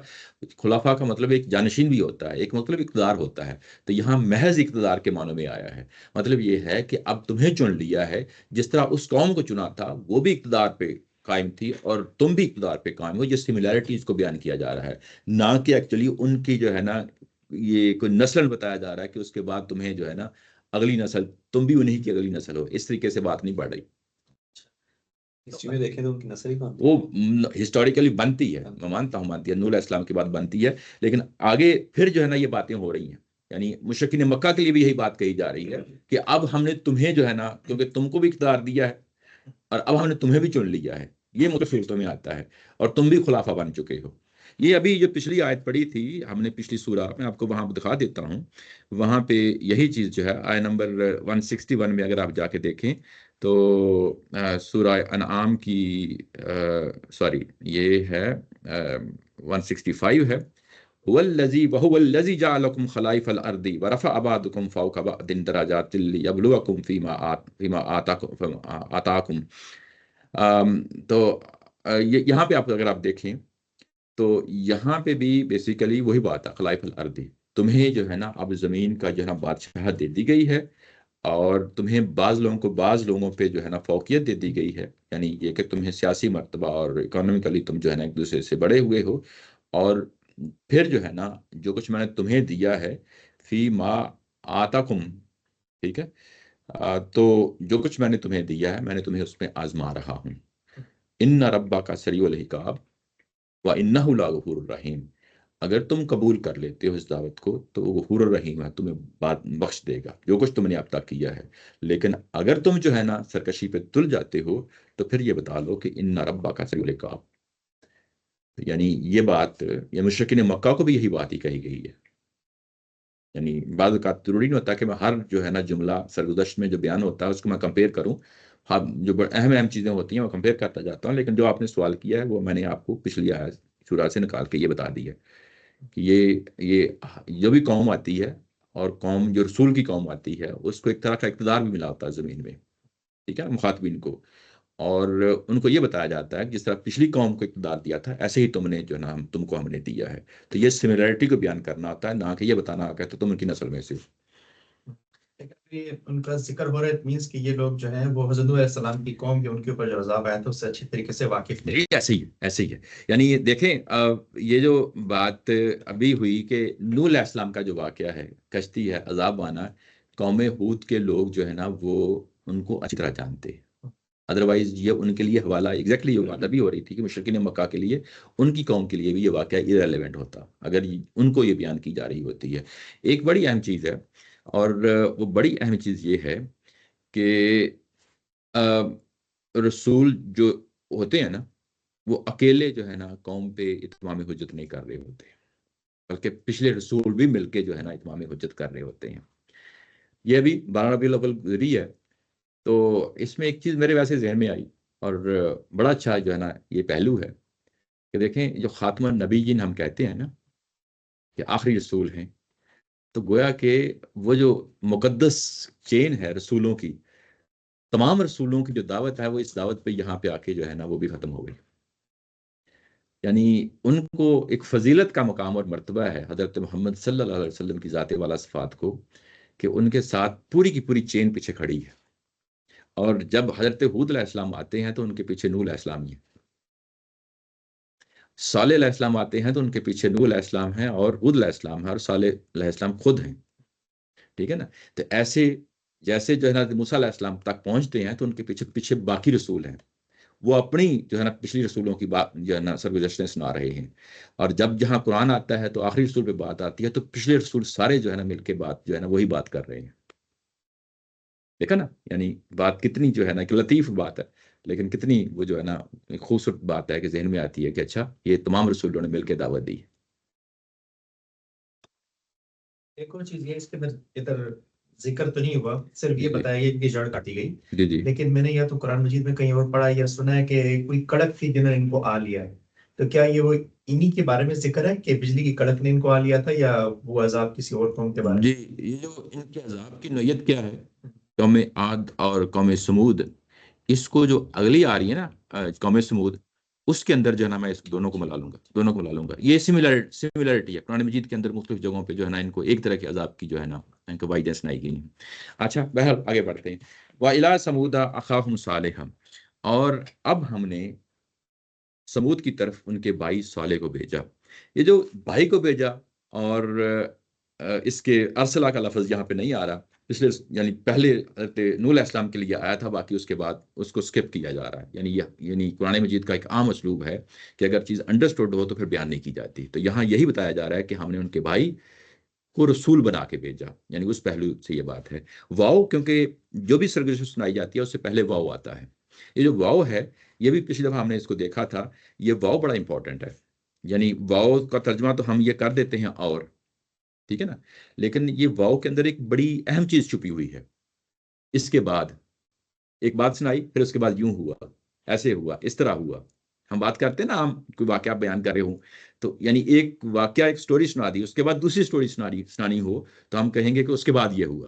خلفاء کا مطلب ایک جانشین بھی ہوتا ہے، ایک مطلب اقتدار ہوتا ہے. تو یہاں محض اقتدار کے معنوں میں آیا ہے. مطلب یہ ہے کہ اب تمہیں چن لیا ہے، جس طرح اس قوم کو چنا تھا وہ بھی اقتدار پہ قائم تھی اور تم بھی اقتدار پہ قائم ہو. یہ سملیرٹیز کو بیان کیا جا رہا ہے، نہ کہ ایکچولی ان کی جو ہے نا یہ کوئی نسل بتایا جا رہا ہے کہ اس کے بعد تمہیں جو ہے نا اگلی نسل، تم بھی انہی کی اگلی نسل ہو. اس طریقے سے بات نہیں بڑھ رہی. ہسٹری میں دیکھیں تو ان کی نسل ہی وہ ہسٹوریکلی بنتی ہے، میں مانتا ہوں بنتی ہے، نوح علیہ السلام کے بعد بنتی ہے. لیکن آگے پھر جو ہے نا یہ باتیں ہو رہی ہیں، یعنی مشرکین مکہ کے لیے بھی یہی بات کہی جا رہی ہے کہ اب ہم نے تمہیں جو ہے نا، کیونکہ تم کو بھی اقتدار دیا ہے، اور اب ہم نے تمہیں بھی چن لیا ہے، یہ مختلف صورتوں میں آتا ہے، اور تم بھی خلافہ بن چکے ہو۔ یہ ابھی جو پچھلی آیت پڑھی تھی ہم نے پچھلی سورہ، میں آپ کو وہاں دکھا دیتا ہوں، وہاں پہ یہی چیز جو ہے آیت نمبر 161 میں اگر آپ جا کے دیکھیں تو سورہ انعام کی سوری یہ ہے 165 ہے، هو الذی وهو الذی جعلکم خلائف الارض ورفع بعضکم فوق بعض درجات لیبلوکم فیما آتاکم۔ تو یہاں پہ آپ اگر آپ دیکھیں تو یہاں پہ بھی بیسیکلی وہی بات ہے، خلائف الارض، تمہیں جو ہے نا اب زمین کا جو ہے نا بادشاہت دے دی گئی ہے، اور تمہیں بعض لوگوں پہ جو ہے نا فوقیت دے دی گئی ہے، یعنی یہ کہ تمہیں سیاسی مرتبہ اور اکانومیکلی تم جو ہے نا ایک دوسرے سے بڑے ہوئے ہو، اور پھر جو ہے نا جو کچھ میں نے تمہیں دیا ہے فی ما آتاکم، ٹھیک ہے، تو جو کچھ میں نے تمہیں دیا ہے میں نے تمہیں اس میں آزما رہا ہوں۔ ان ربک سریع الحساب وانہ لغفور الرحیم، اگر تم قبول کر لیتے ہو اس دعوت کو تو وہ غفور الرحیم ہے، تمہیں بات بخش دے گا جو کچھ تم نے اب تک کیا ہے، لیکن اگر تم جو ہے نا سرکشی پہ تل جاتے ہو تو پھر یہ بتا لو کہ ان ربک سریع العقاب، یعنی یہ بات یہ مشرکین مکہ کو بھی یہی بات ہی کہی گئی ہے۔ یعنی بعض اوقات ضروری نہیں ہوتا کہ میں ہر جو ہے نا جملہ سرگزشت میں جو بیان ہوتا ہے اس کو میں کمپیئر کروں، ہاں جو اہم چیزیں ہوتی ہیں وہ کمپیئر کرتا جاتا ہوں، لیکن جو آپ نے سوال کیا ہے وہ میں نے آپ کو پچھلی سورہ سے نکال کے یہ بتا دی ہے کہ یہ جو بھی قوم آتی ہے اور قوم جو رسول کی قوم آتی ہے اس کو ایک طرح کا اقتدار بھی ملا ہوتا ہے زمین میں، ٹھیک ہے، مخاطبین کو، اور ان کو یہ بتایا جاتا ہے کہ جس طرح پچھلی قوم کو اقتدار دیا تھا ایسے ہی تم نے جو ہے نا تم کو ہم نے دیا ہے، تو یہ سملیرٹی کو بیان کرنا ہوتا ہے، نہ کہ یہ بتانا ہوتا ہے تو تم ان کی نسل میں سے۔ ان کا ذکر ہو رہا ہے مینس کہ یہ لوگ جو ہیں وہ حضرت علیہ السلام کی قوم کے ان کے اوپر جو عذاب آیا تھا اس سے اچھی طریقے سے واقف تھے۔ ایسے ہی ہے، یعنی دیکھیں یہ جو بات ابھی ہوئی کہ نوح علیہ السلام کا جو واقعہ ہے، کشتی ہے، عذاب آنا، قوم ہود کے لوگ جو ہے نا وہ ان کو اچھی طرح جانتے ہیں، ادروائز یہ ان کے لیے حوالہ ایگزیکٹلی یہ بات ابھی ہو رہی تھی کہ مشرکین مکہ کے لیے ان کی قوم کے لیے بھی یہ واقعہ ایرریلیونٹ ہوتا اگر ان کو یہ بیان کی جا رہی ہوتی ہے۔ ایک بڑی اہم چیز ہے، اور وہ بڑی اہم چیز یہ ہے کہ رسول جو ہوتے ہیں نا وہ اکیلے جو ہے نا قوم پہ اتمام حجت نہیں کر رہے ہوتے، بلکہ پچھلے رسول بھی مل کے جو ہے نا اتمام حجت کر رہے ہوتے ہیں۔ یہ بھی 12 ربیع الاول گزری ہے، تو اس میں ایک چیز میرے ویسے ذہن میں آئی، اور بڑا اچھا جو ہے نا یہ پہلو ہے کہ دیکھیں جو خاتم النبیین ہم کہتے ہیں نا کہ آخری رسول ہیں، تو گویا کہ وہ جو مقدس چین ہے رسولوں کی، تمام رسولوں کی جو دعوت ہے وہ اس دعوت پہ یہاں پہ آ کے جو ہے نا وہ بھی ختم ہو گئی، یعنی ان کو ایک فضیلت کا مقام اور مرتبہ ہے حضرت محمد صلی اللہ علیہ وسلم کی ذات والا صفات کو کہ ان کے ساتھ پوری کی پوری چین پیچھے کھڑی ہے، اور جب حضرت ہود علیہ السلام آتے ہیں تو ان کے پیچھے نوح علیہ السلام ہی ہے، صالح علیہ السلام آتے ہیں تو ان کے پیچھے نوح علیہ السلام ہیں اور ہود علیہ السلام ہے اور صالح علیہ السلام خود ہیں، ٹھیک ہے نا، تو ایسے جیسے جو ہے نا موسیٰ علیہ السلام تک پہنچتے ہیں تو ان کے پیچھے پیچھے باقی رسول ہیں، وہ اپنی جو ہے نا پچھلی رسولوں کی بات جو ہے نا سرگزشتیں سنا رہے ہیں، اور جب جہاں قرآن آتا ہے تو آخری رسول پہ بات آتی ہے تو پچھلے رسول سارے جو ہے نا مل کے بات جو ہے نا وہی بات کر رہے ہیں، دیکھا نا، یعنی بات کتنی جو ہے نا کہ لطیف بات ہے، لیکن کتنی وہ جو ہے نا خوبصورت بات ہے کہ ذہن میں آتی ہے کہ اچھا یہ تمام رسولوں نے مل کے دعوت دی۔ ایک اور چیز یہ اس کے ادھر ذکر تو نہیں ہوا، صرف یہ بتایا گیا کہ جڑ کاٹی گئی، لیکن میں نے یا تو قرآن مجید میں کہیں اور پڑھا یا سنا ہے کہ کوئی کڑک تھی جنہوں نے ان کو آ لیا ہے، تو کیا یہ وہ انہی کے بارے میں ذکر ہے کہ بجلی کی کڑک نے ان کو آ لیا تھا یا وہ عذاب کسی اور قوم کے بارے میں؟ جی، یہ جو ان کے عذاب کی نوعیت کیا ہے، قوم عاد اور قوم سمود، اس کو جو اگلی آ رہی ہے نا قوم سمود، اس کے اندر جو ہے نا میں اس دونوں کو ملا لوں گا، یہ سملیرٹی ہے قرآن مجید کے اندر مختلف جگہوں پہ جو ہے نا ان کو ایک طرح کے عذاب کی جو ہے نا ان کو وعیدیں سنائی گئی ہیں۔ اچھا بہرحال آگے بڑھتے ہیں۔ وَإِلَىٰ ثَمُودَ أَخَاهُمْ صَالِحًا، اور اب ہم نے سمود کی طرف ان کے بھائی صالح کو بھیجا۔ یہ جو بھائی کو بھیجا، اور اس کے ارسلہ کا لفظ یہاں پہ نہیں آ رہا، پچھلے یعنی پہلے نوح علیہ السلام کے لیے آیا تھا، باقی اس کے بعد اس کو سکپ کیا جا رہا ہے، یعنی قرآن مجید کا ایک عام اسلوب ہے کہ اگر چیز انڈرسٹوڈ ہو تو پھر بیان نہیں کی جاتی، تو یہاں یہی بتایا جا رہا ہے کہ ہم نے ان کے بھائی کو رسول بنا کے بھیجا، یعنی اس پہلو سے یہ بات ہے۔ واؤ کیونکہ جو بھی سرگزشت سنائی جاتی ہے اس سے پہلے واؤ آتا ہے، یہ جو واو ہے یہ بھی پچھلی دفعہ ہم نے اس کو دیکھا تھا، یہ واو بڑا امپورٹنٹ ہے. یعنی واو کا ترجمہ تو ہم یہ کر دیتے ہیں اور، ٹھیک ہے نا، لیکن یہ واو کے اندر ایک بڑی اہم چیز چھپی ہوئی ہے. اس کے بعد ایک بات سنائی، پھر اس کے بعد یوں ہوا، ایسے ہوا، اس طرح ہوا. ہم بات کرتے ہیں نا، ہم کوئی واقعہ بیان کر رہے ہوں تو یعنی ایک واقعہ، ایک سٹوری سنا دی، اس کے بعد دوسری سٹوری سنانی ہو تو ہم کہیں گے کہ اس کے بعد یہ ہوا.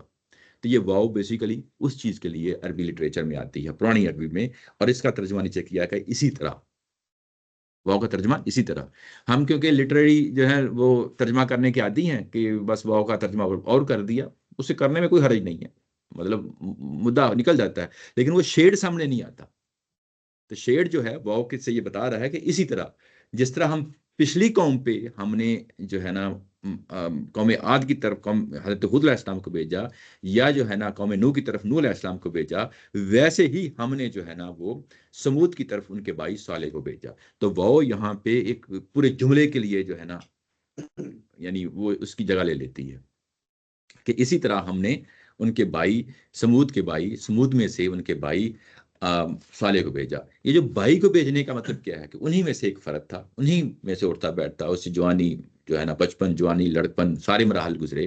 تو یہ واو بیسیکلی اس چیز کے لیے عربی لٹریچر میں آتی ہے، پرانی عربی میں، اور اس کا ترجمہ نیچے کیا کہ اسی طرح، واو کا ترجمہ اسی طرح. ہم کیونکہ لٹریری جو ہے وہ ترجمہ کرنے کے عادی ہیں کہ بس واو کا ترجمہ اور کر دیا، اسے کرنے میں کوئی حرج نہیں ہے، مطلب مدعا نکل جاتا ہے، لیکن وہ شیڈ سامنے نہیں آتا. تو شیڈ جو ہے واو کے سے یہ بتا رہا ہے کہ اسی طرح جس طرح ہم پچھلی قوم پہ ہم نے جو ہے نا قوم عاد کی طرف حضرت ہود علیہ السلام کو بھیجا، یا جو ہے نا قوم نوح کی طرف نوح علیہ السلام کو بھیجا، ویسے ہی ہم نے جو ہے نا وہ سمود کی طرف ان کے بھائی صالح کو بھیجا. تو وہ یہاں پہ ایک پورے جملے کے لیے جو ہے نا یعنی وہ اس کی جگہ لے لیتی ہے کہ اسی طرح ہم نے ان کے بھائی سمود میں سے ان کے بھائی صالح کو بھیجا. یہ جو بھائی کو بھیجنے کا مطلب کیا ہے کہ انہی میں سے ایک فرد تھا، انہی میں سے اٹھتا بیٹھتا، اس جوانی جو ہے نا، بچپن، جوانی، لڑکپن، سارے مراحل گزرے،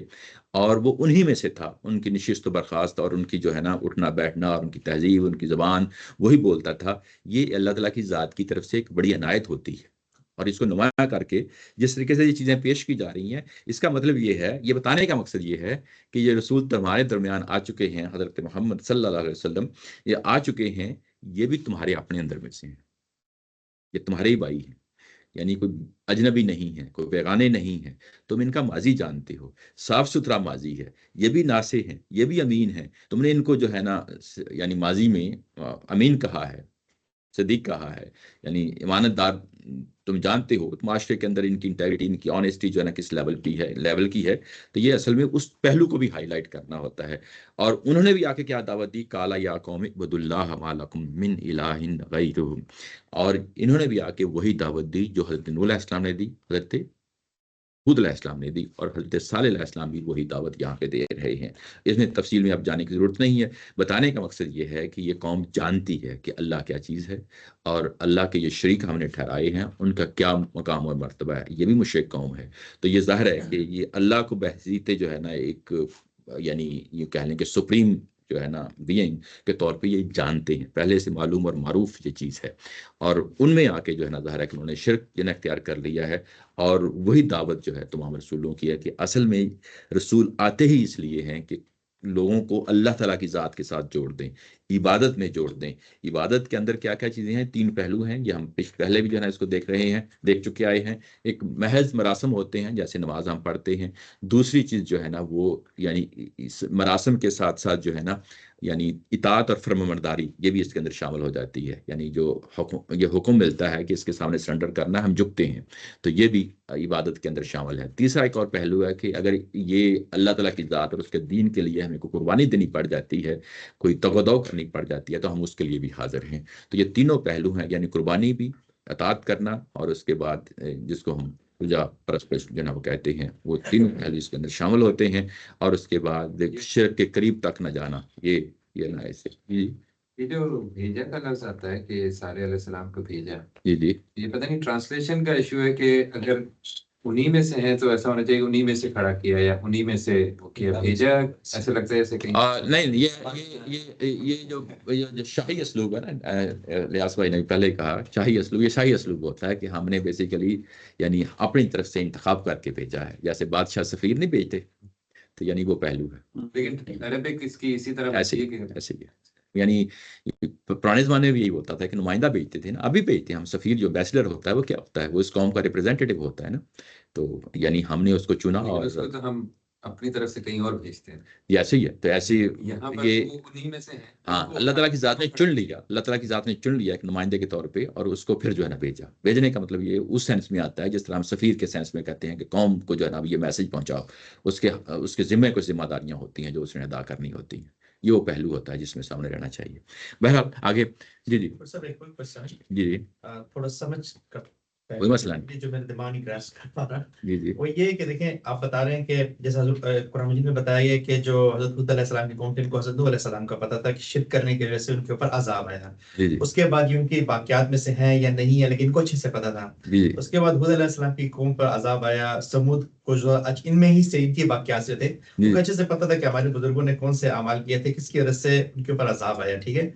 اور وہ انہی میں سے تھا. ان کی نشست و برخاست اور ان کی جو ہے نا اٹھنا بیٹھنا اور ان کی تہذیب، ان کی زبان وہی بولتا تھا. یہ اللہ تعالیٰ کی ذات کی طرف سے ایک بڑی عنایت ہوتی ہے، اور اس کو نمایاں کر کے جس طریقے سے یہ چیزیں پیش کی جا رہی ہیں، اس کا مطلب یہ ہے، یہ بتانے کا مقصد یہ ہے کہ یہ رسول تمہارے درمیان آ چکے ہیں، حضرت محمد صلی اللہ علیہ وسلم یہ آ چکے ہیں، یہ بھی تمہارے اپنے اندر میں سے ہیں، یہ تمہارے ہی بھائی ہیں، یعنی کوئی اجنبی نہیں ہے، کوئی بیگانے نہیں ہیں. تم ان کا ماضی جانتے ہو، صاف ستھرا ماضی ہے، یہ بھی ناصح ہیں، یہ بھی امین ہیں. تم نے ان کو جو ہے نا یعنی ماضی میں امین کہا ہے، صدیق کہا ہے، یعنی امانت دار تم جانتے ہو. معاشرے کے اندر ان کی انٹیگریٹی، ان کی آنیسٹی جو ہے نا کس لیول کی ہے. تو یہ اصل میں اس پہلو کو بھی ہائی لائٹ کرنا ہوتا ہے. اور انہوں نے بھی آ کے کیا دعوت دی، کالا یا قوم اعبدوا اللہ ما لکم من الہ غیرہ. اور انہوں نے بھی آ کے وہی دعوت دی جو حضرت نوح علیہ السلام نے دی، حضرت ہود علیہ السلام نے دی، اور حضرت صالح علیہ السلام بھی وہی دعوت یہاں پہ دے رہے ہیں. اس میں تفصیل میں اب جانے کی ضرورت نہیں ہے. بتانے کا مقصد یہ ہے کہ یہ قوم جانتی ہے کہ اللہ کیا چیز ہے، اور اللہ کے یہ شریک ہم نے ٹھہرائے ہیں، ان کا کیا مقام اور مرتبہ ہے. یہ بھی مشرک قوم ہے. تو یہ ظاہر ہے کہ یہ اللہ کو بحثیت جو ہے نا ایک یعنی یہ کہہ لیں کہ سپریم جو ہے نا بینگ کے طور پہ یہ جانتے ہیں، پہلے سے معلوم اور معروف یہ چیز ہے. اور ان میں آ کے جو ہے نا ظاہر ہے کہ انہوں نے شرک جن اختیار کر لیا ہے. اور وہی دعوت جو ہے تمام رسولوں کی ہے کہ اصل میں رسول آتے ہی اس لیے ہیں کہ لوگوں کو اللہ تعالیٰ کی ذات کے ساتھ جوڑ دیں، عبادت میں جوڑ دیں. عبادت کے اندر کیا کیا چیزیں ہیں، 3 پہلو ہیں. یہ ہم پہلے بھی جو ہے نا اس کو دیکھ چکے آئے ہیں. ایک محض مراسم ہوتے ہیں، جیسے نماز ہم پڑھتے ہیں. دوسری چیز جو ہے نا وہ یعنی اس مراسم کے ساتھ ساتھ جو ہے نا یعنی اطاعت اور فرمانبرداری یہ بھی اس کے اندر شامل ہو جاتی ہے. یعنی جو یہ حکم ملتا ہے کہ اس کے سامنے سرنڈر کرنا، ہم جھکتے ہیں، تو یہ بھی عبادت کے اندر شامل ہے. تیسرا ایک اور پہلو ہے کہ اگر یہ اللہ تعالیٰ کی ذات اور اس کے دین کے لیے ہمیں کوئی قربانی دینی پڑ جاتی ہے، کوئی تغدو کرنی پڑ جاتی ہے، تو ہم اس کے لیے بھی حاضر ہیں. تو یہ تینوں پہلو ہیں، یعنی قربانی بھی، اطاعت کرنا، اور اس کے بعد جس کو ہم پوجا پرست جو ہے نا وہ کہتے ہیں، وہ تینوں پہلو اس کے اندر شامل ہوتے ہیں. اور اس کے بعد شرک کے قریب تک نہ جانا، یہ نہ ایسے. یہ جو بھیجا کا لفظ آتا ہے کہ صالح علیہ السلام کو بھیجا، جی یہ پتہ نہیں ٹرانسلیشن کا ایشو ہے کہ اگر انہی میں سے ہیں تو ایسا ہونا چاہیے کہ انہی میں سے کھڑا کیا یا انہی میں سے کیا بھیجا. ایسا لگتا ہے جیسے کہیں نہیں، یہ جو شاہی اسلوب ہے نا، لیاس بھائی نے پہلے کہا شاہی اسلوب، یہ شاہی اسلوب ہوتا ہے کہ ہم نے بیسیکلی یعنی اپنی طرف سے انتخاب کر کے بھیجا ہے، جیسے بادشاہ سفیر نہیں بھیجتے. تو یعنی وہ پہلو ہے. لیکن عربک اس کی اسی طرح ایسے ہی یعنی پرانے زمانے میں یہی ہوتا تھا کہ نمائندہ بھیجتے تھے نا، ابھی بھیجتے ہیں ہم. سفیر جو ایمبیسڈر ہوتا ہے وہ کیا ہوتا ہے، وہ اس قوم کا ریپرزینٹیٹیو ہوتا ہے نا. تو یعنی ہم نے اس کو چنا، اور اس کو تو ہم اپنی طرف سے کہیں اور بھیجتے ہیں. یہ ایسے ہی ہے. تو ایسے یہ انہی میں سے ہیں. ہاں، اللہ تعالیٰ کی ذات نے چن لیا، اللہ تعالیٰ کی ذات نے چن لیا ایک نمائندے کے طور پہ، اور اس کو پھر جو ہے نا بھیجا. بھیجنے کا مطلب یہ اس سینس میں آتا ہے جس طرح ہم سفیر کے سینس میں کہتے ہیں کہ قوم کو جو ہے نا یہ میسج پہنچاؤ، اس کے ذمے کچھ ذمہ داریاں ہوتی ہیں جو اس نے ادا کرنی ہوتی ہیں. یہ وہ پہلو ہوتا ہے جس میں سامنے رہنا چاہیے. بہرحال آگے. جی سر ایک کوئی کوشچن جی تھوڑا سمجھ کر کوئی مسئلہ نہیں. جو میرے دماغ نہیں گراسپ کر پا رہا جی وہ یہ کہ دیکھیں آپ بتا رہے ہیں کہ جیسا قرآن مجید میں بتایا ہے کہ جو حضرت حود علیہ السلام کی قوم تھی ان کو حضرت نوح علیہ السلام کا پتہ تھا کہ شرک کرنے کی وجہ سے ان کے اوپر عذاب آیا. اس کے بعد یہ ان کی واقعات میں سے ہیں یا نہیں ہے لیکن ان کو اچھے سے پتہ تھا. اس کے بعد حود علیہ السلام کی قوم پر عذاب آیا. سمود کو جو ان میں ہی سے ان کی واقعات سے تھے ان کو اچھے سے پتہ تھا کہ ہمارے بزرگوں نے کون سے اعمال کیے تھے کس کی وجہ سے ان کے اوپر عذاب آیا. ٹھیک ہے.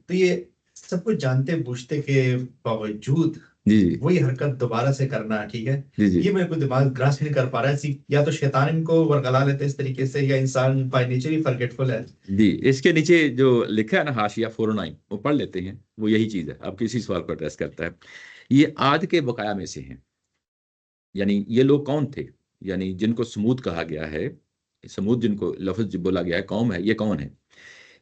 تو یہ سب کچھ جانتے بوجھتے کے باوجود وہی حرکت دوبارہ سے کرنا. ٹھیک ہے. یہ میرے کو دماغ گراس نہیں کر پا رہا ہے. یا تو شیطان ان کو ورگلا لیتے اس طریقے سے یا انسان بائی نیچر ہی فرگیٹفل ہے. اس کے نیچے جو لکھا ہے نا حاشیہ 409 وہ پڑھ لیتے ہیں. وہ یہی چیز ہے آپ کسی سوال کو ایڈریس کرتا ہے. یہ عاد کے بقایا میں سے ہیں. یعنی یہ لوگ کون تھے؟ یعنی جن کو سمود کہا گیا ہے. سمود جن کو لفظ بولا گیا ہے قوم ہے. یہ کون ہے؟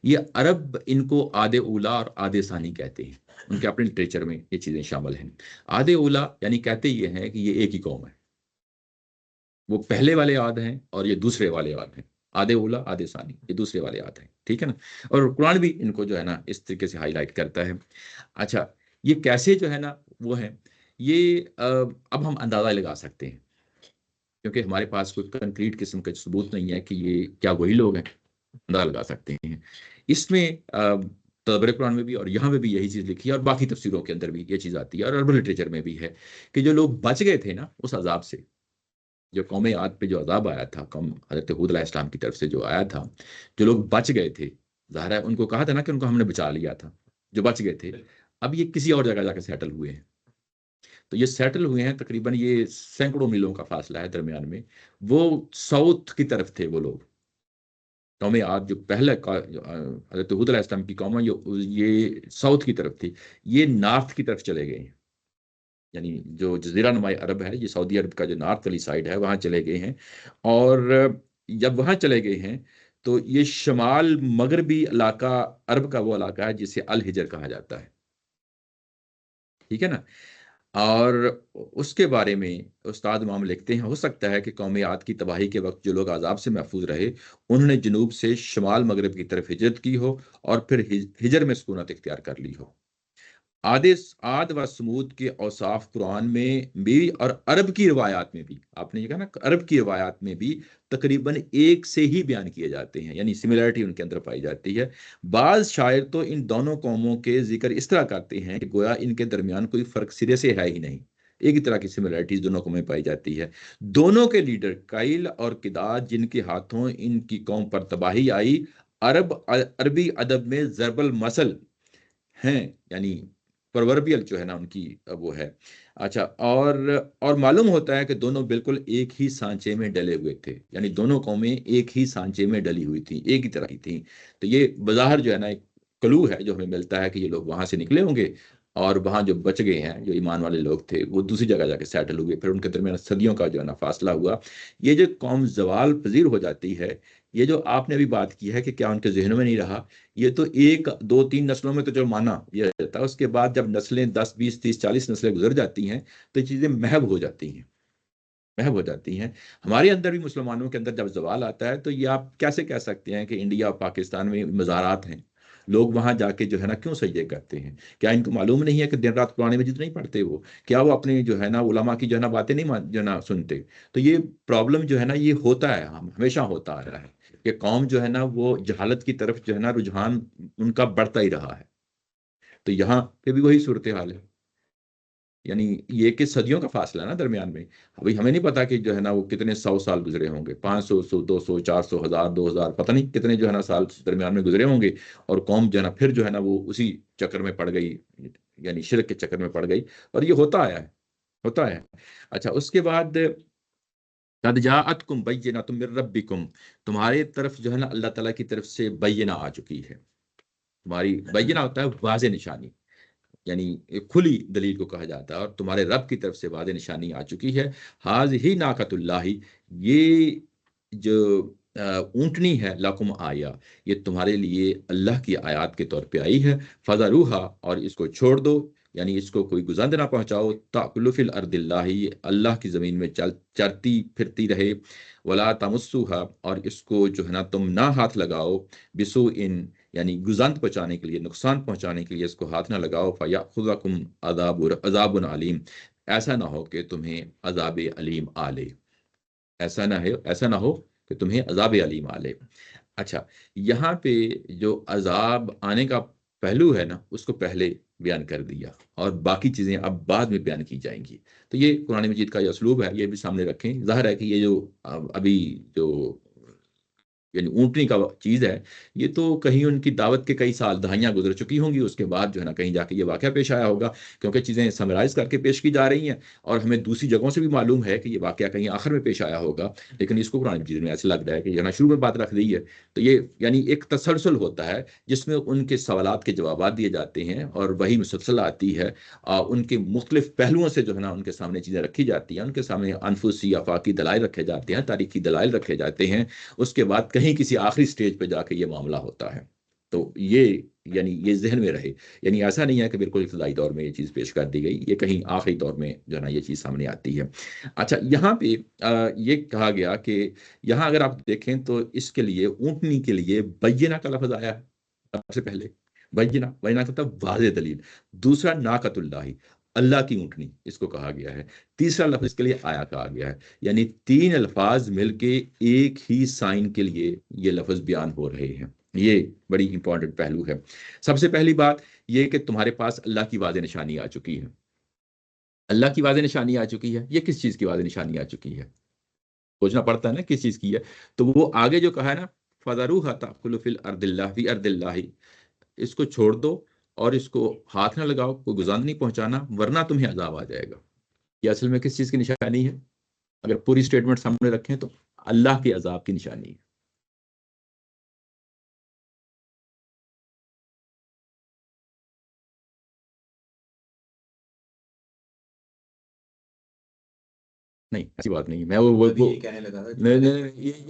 یہ عرب ان کو عاد اولا اور عاد ثانی کہتے ہیں. ان کے اپنے لٹریچر میں یہ چیزیں شامل ہیں. عاد اولا یعنی کہتے یہ ہیں کہ یہ ایک ہی قوم ہے. وہ پہلے والے عاد ہیں اور یہ دوسرے والے عاد ہیں. عاد اولا عاد ثانی یہ دوسرے والے عاد ہیں. ٹھیک ہے نا. اور قرآن بھی ان کو جو ہے نا اس طریقے سے ہائی لائٹ کرتا ہے. اچھا یہ کیسے جو ہے نا وہ ہیں یہ اب ہم اندازہ لگا سکتے ہیں کیونکہ ہمارے پاس کوئی کنکریٹ قسم کا ثبوت نہیں ہے کہ یہ کیا وہی لوگ ہیں. اندازہ لگا سکتے ہیں. اس میں تدبر قرآن میں بھی اور یہاں پہ بھی یہی چیز لکھی ہے اور باقی تفسیروں کے اندر بھی یہ چیز آتی ہے اور عربی لٹریچر میں بھی ہے کہ جو لوگ بچ گئے تھے نا اس عذاب سے، جو قوم عاد پہ جو عذاب آیا تھا قوم حضرت حود علیہ السلام کی طرف سے جو آیا تھا، جو لوگ بچ گئے تھے ظاہر ہے ان کو کہا تھا نا کہ ان کو ہم نے بچا لیا تھا. جو بچ گئے تھے اب یہ کسی اور جگہ جا کے سیٹل ہوئے ہیں. تو یہ سیٹل ہوئے ہیں تقریباً یہ سینکڑوں میلوں کا فاصلہ ہے درمیان میں. وہ ساؤتھ کی طرف تھے وہ لوگ. قوم عاد جو پہلے حضرت حود علیہ السلام کی قوم ہے یہ ساؤتھ کی طرف تھی. یہ نارتھ کی طرف چلے گئے ہیں. یعنی جو جزیرہ نمائی عرب ہے یہ سعودی عرب کا جو نارتھ والی سائڈ ہے وہاں چلے گئے ہیں. اور جب وہاں چلے گئے ہیں تو یہ شمال مغربی علاقہ عرب کا وہ علاقہ ہے جسے الحجر کہا جاتا ہے. ٹھیک ہے نا. اور اس کے بارے میں استاد امام لکھتے ہیں ہو سکتا ہے کہ قوم عاد کی تباہی کے وقت جو لوگ عذاب سے محفوظ رہے انہوں نے جنوب سے شمال مغرب کی طرف ہجرت کی ہو اور پھر ہجر میں سکونت اختیار کر لی ہو. عاد و سمود کے اوصاف قرآن میں بھی اور عرب کی روایات میں بھی، آپ نے یہ کہا نا عرب کی روایات میں بھی تقریباً ایک سے ہی بیان کیے جاتے ہیں. یعنی سملیرٹی ان کے اندر پائی جاتی ہے. بعض شاعر تو ان دونوں قوموں کے ذکر اس طرح کرتے ہیں کہ گویا ان کے درمیان کوئی فرق سرے سے ہے ہی نہیں. ایک ہی طرح کی سملیرٹیز دونوں قوموں میں پائی جاتی ہے. دونوں کے لیڈر قائل اور قداد جن کے ہاتھوں ان کی قوم پر تباہی آئی عربی ادب میں ضرب المثل ہیں. یعنی پروربیل جو ہے نا ان کی وہ ہے. اچھا اور معلوم ہوتا ہے کہ دونوں بالکل ایک ہی سانچے میں ڈلے ہوئے تھے. یعنی دونوں قومیں ایک ہی سانچے میں ڈلی ہوئی تھیں، ایک ہی طرح کی تھیں. تو یہ بظاہر جو ہے نا ایک کلو ہے جو ہمیں ملتا ہے کہ یہ لوگ وہاں سے نکلے ہوں گے اور وہاں جو بچ گئے ہیں جو ایمان والے لوگ تھے وہ دوسری جگہ جا کے سیٹل ہوئے. پھر ان کے درمیان صدیوں کا جو ہے نا فاصلہ ہوا. یہ جو قوم زوال پذیر ہو جاتی ہے، یہ جو آپ نے ابھی بات کی ہے کہ کیا ان کے ذہنوں میں نہیں رہا، یہ تو 1 2 3 نسلوں میں تو جو مانا یہ رہتا ہے. اس کے بعد جب نسلیں 10 20 30 40 نسلیں گزر جاتی ہیں تو یہ چیزیں محو ہو جاتی ہیں. ہمارے اندر بھی مسلمانوں کے اندر جب زوال آتا ہے تو یہ آپ کیسے کہہ سکتے ہیں کہ انڈیا اور پاکستان میں مزارات ہیں، لوگ وہاں جا کے جو ہے نا کیوں سجدے کرتے ہیں؟ کیا ان کو معلوم نہیں ہے کہ دن رات قرآن مجید نہیں پڑھتے؟ وہ کیا وہ اپنے جو ہے نا علماء کی جو ہے نا باتیں نہیں جو ہے نا سنتے؟ تو یہ پرابلم جو ہے نا یہ ہوتا ہے، ہمیشہ ہوتا آ رہا ہے کہ قوم جو ہے نا وہ جہالت کی طرف جو ہے نا رجحان ان کا بڑھتا ہی رہا ہے. تو یہاں پہ بھی وہی صورتحال ہے. یعنی یہ کہ صدیوں کا فاصلہ ہے نا درمیان میں. ابھی ہمیں نہیں پتا کہ جو ہے نا وہ کتنے 100 سال گزرے ہوں گے، 500 200 400 1000 2000 پتہ نہیں کتنے جو ہے نا سال درمیان میں گزرے ہوں گے. اور قوم جو ہے نا پھر جو ہے نا وہ اسی چکر میں پڑ گئی، یعنی شرک کے چکر میں پڑ گئی. اور یہ ہوتا ہے. اچھا اس کے بعد قد جاءتکم بینۃ من ربکم، تمہارے طرف جو ہے نا اللہ تعالیٰ کی طرف سے بینہ آ چکی ہے. تمہاری بینہ ہوتا ہے واضح نشانی، یعنی کھلی دلیل کو کہا جاتا ہے. اور تمہارے رب کی طرف سے واضح نشانی آ چکی ہے. ھذہ ناقۃ اللہ، یہ جو اونٹنی ہے، لکم آیا، یہ تمہارے لیے اللہ کی آیات کے طور پہ آئی ہے. فذروھا، اور اس کو چھوڑ دو، یعنی اس کو کوئی گزند نہ پہنچاؤ. تأکل فی الارض اللہ کی زمین میں چرتی پھرتی رہے. ولا تمسوھا، اور اس کو جو ہے نا تم نہ ہاتھ لگاؤ. بسوء، یعنی گزند پہنچانے کے لیے، نقصان پہنچانے کے لیے اس کو ہاتھ نہ لگاؤ. فیأخذکم عذاب علیم، ایسا نہ ہو کہ تمہیں عذاب علیم آلے، ایسا نہ ہو کہ تمہیں عذاب علیم آلے۔ اچھا، یہاں پہ جو عذاب آنے کا پہلو ہے نا، اس کو پہلے بیان کر دیا اور باقی چیزیں اب بعد میں بیان کی جائیں گی۔ تو یہ قرآن مجید کا یہ اسلوب ہے، یہ بھی سامنے رکھیں۔ ظاہر ہے کہ یہ جو ابھی جو یعنی اونٹنی کا چیز ہے، یہ تو کہیں ان کی دعوت کے کئی سال دہائیاں گزر چکی ہوں گی، اس کے بعد جو ہے نا کہیں جا کے یہ واقعہ پیش آیا ہوگا، کیونکہ چیزیں سمرائز کر کے پیش کی جا رہی ہیں اور ہمیں دوسری جگہوں سے بھی معلوم ہے کہ یہ واقعہ کہیں آخر میں پیش آیا ہوگا، لیکن اس کو قرآن مجید میں ایسے لگ رہا ہے کہ یہ نا شروع میں بات رکھ دی ہے۔ تو یہ یعنی ایک تسلسل ہوتا ہے جس میں ان کے سوالات کے جوابات دیے جاتے ہیں اور وہی مسلسل آتی ہے، ان کے مختلف پہلوؤں سے جو ہے نا ان کے سامنے چیزیں رکھی جاتی ہیں، ان کے سامنے انفسی آفاقی دلائل رکھے جاتے ہیں، تاریخی دلائل رکھے جاتے ہیں، اس کے بعد کہیں کسی آخری سٹیج پہ جا کے یہ معاملہ ہوتا ہے۔ تو یہ ذہن میں رہے، یعنی ایسا نہیں ہے کہ بالکل ابتدائی دور میں یہ چیز پیش کر دی گئی، یہ کہیں آخری دور میں جو ہے نا یہ چیز سامنے آتی ہے۔ اچھا، یہاں پہ یہ کہا گیا کہ یہاں اگر آپ دیکھیں تو اس کے لیے اونٹنی کے لیے بینہ کا لفظ آیا ہے سب سے پہلے۔ بینہ کا مطلب واضح دلیل۔ دوسرا ناقۃ اللہ کی اونٹنی اس کو کہا گیا ہے۔ تیسرا لفظ اس کے لیے آیا کہا گیا ہے، یعنی تین الفاظ مل کے ایک ہی سائن کے لیے یہ لفظ بیان ہو رہے ہیں۔ یہ بڑی امپورٹنٹ پہلو ہے۔ سب سے پہلی بات یہ کہ تمہارے پاس اللہ کی واضح نشانی آ چکی ہے۔ اللہ کی واضح نشانی آ چکی ہے۔ یہ کس چیز کی واضح نشانی آ چکی ہے؟ سوچنا پڑتا ہے نا کس چیز کی ہے۔ تو وہ آگے جو کہا ہے نا، فَذَرُوهَا تَأْكُلُ فِي الْأَرْضِ اللَّهِ، اس کو چھوڑ دو اور اس کو ہاتھ نہ لگاؤ، کوئی گزان نہیں پہنچانا، ورنہ تمہیں عذاب آ جائے گا۔ یہ اصل میں کس چیز کی نشانی ہے؟ اگر پوری سٹیٹمنٹ سامنے رکھیں تو اللہ کے عذاب کی نشانی ہے۔ نہیں، ایسی بات نہیں ہے۔ میں کہنے لگا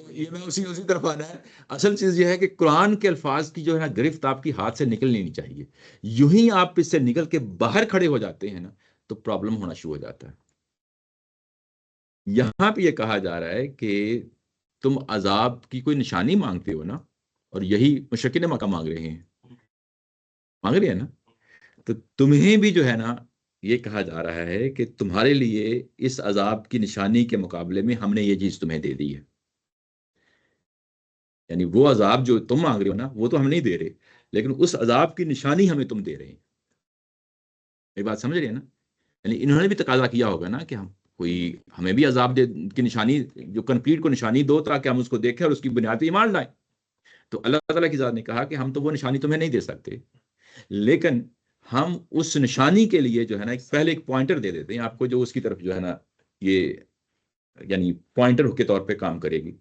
یہ میں اسی طرف آنا ہے۔ اصل چیز یہ ہے کہ قرآن کے الفاظ کی جو ہے نا گرفت آپ کی ہاتھ سے نکلنی نہیں چاہیے۔ یوں ہی آپ اس سے نکل کے باہر کھڑے ہو جاتے ہیں نا تو پرابلم ہونا شروع ہو جاتا ہے۔ یہاں پہ یہ کہا جا رہا ہے کہ تم عذاب کی کوئی نشانی مانگتے ہو نا، اور یہی مشرکین مکہ مانگ رہے ہیں نا، تو تمہیں بھی جو ہے نا یہ کہا جا رہا ہے کہ تمہارے لیے اس عذاب کی نشانی کے مقابلے میں ہم نے یہ چیز تمہیں دے دی ہے۔ یعنی وہ عذاب جو تم مانگ رہے ہو نا وہ تو ہم نہیں دے رہے، لیکن اس عذاب کی نشانی ہمیں تم دے رہے ہیں۔ یہ بات سمجھ رہے ہیں نا؟ یعنی انہوں نے بھی تقاضا کیا ہوگا نا کہ ہمیں بھی عذاب کی نشانی، جو کنکریٹ کو نشانی دو تاکہ ہم اس کو دیکھیں اور اس کی بنیاد پہ ایمان لائیں۔ تو اللہ تعالیٰ کی ذات نے کہا کہ ہم تو وہ نشانی تمہیں نہیں دے سکتے، لیکن ہم اس نشانی کے لیے جو ہے نا پہلے ایک پوائنٹر دے دیتے ہیں آپ کو، جو اس کی طرف جو ہے نا یہ یعنی پوائنٹر کے طور پہ کام کرے گی۔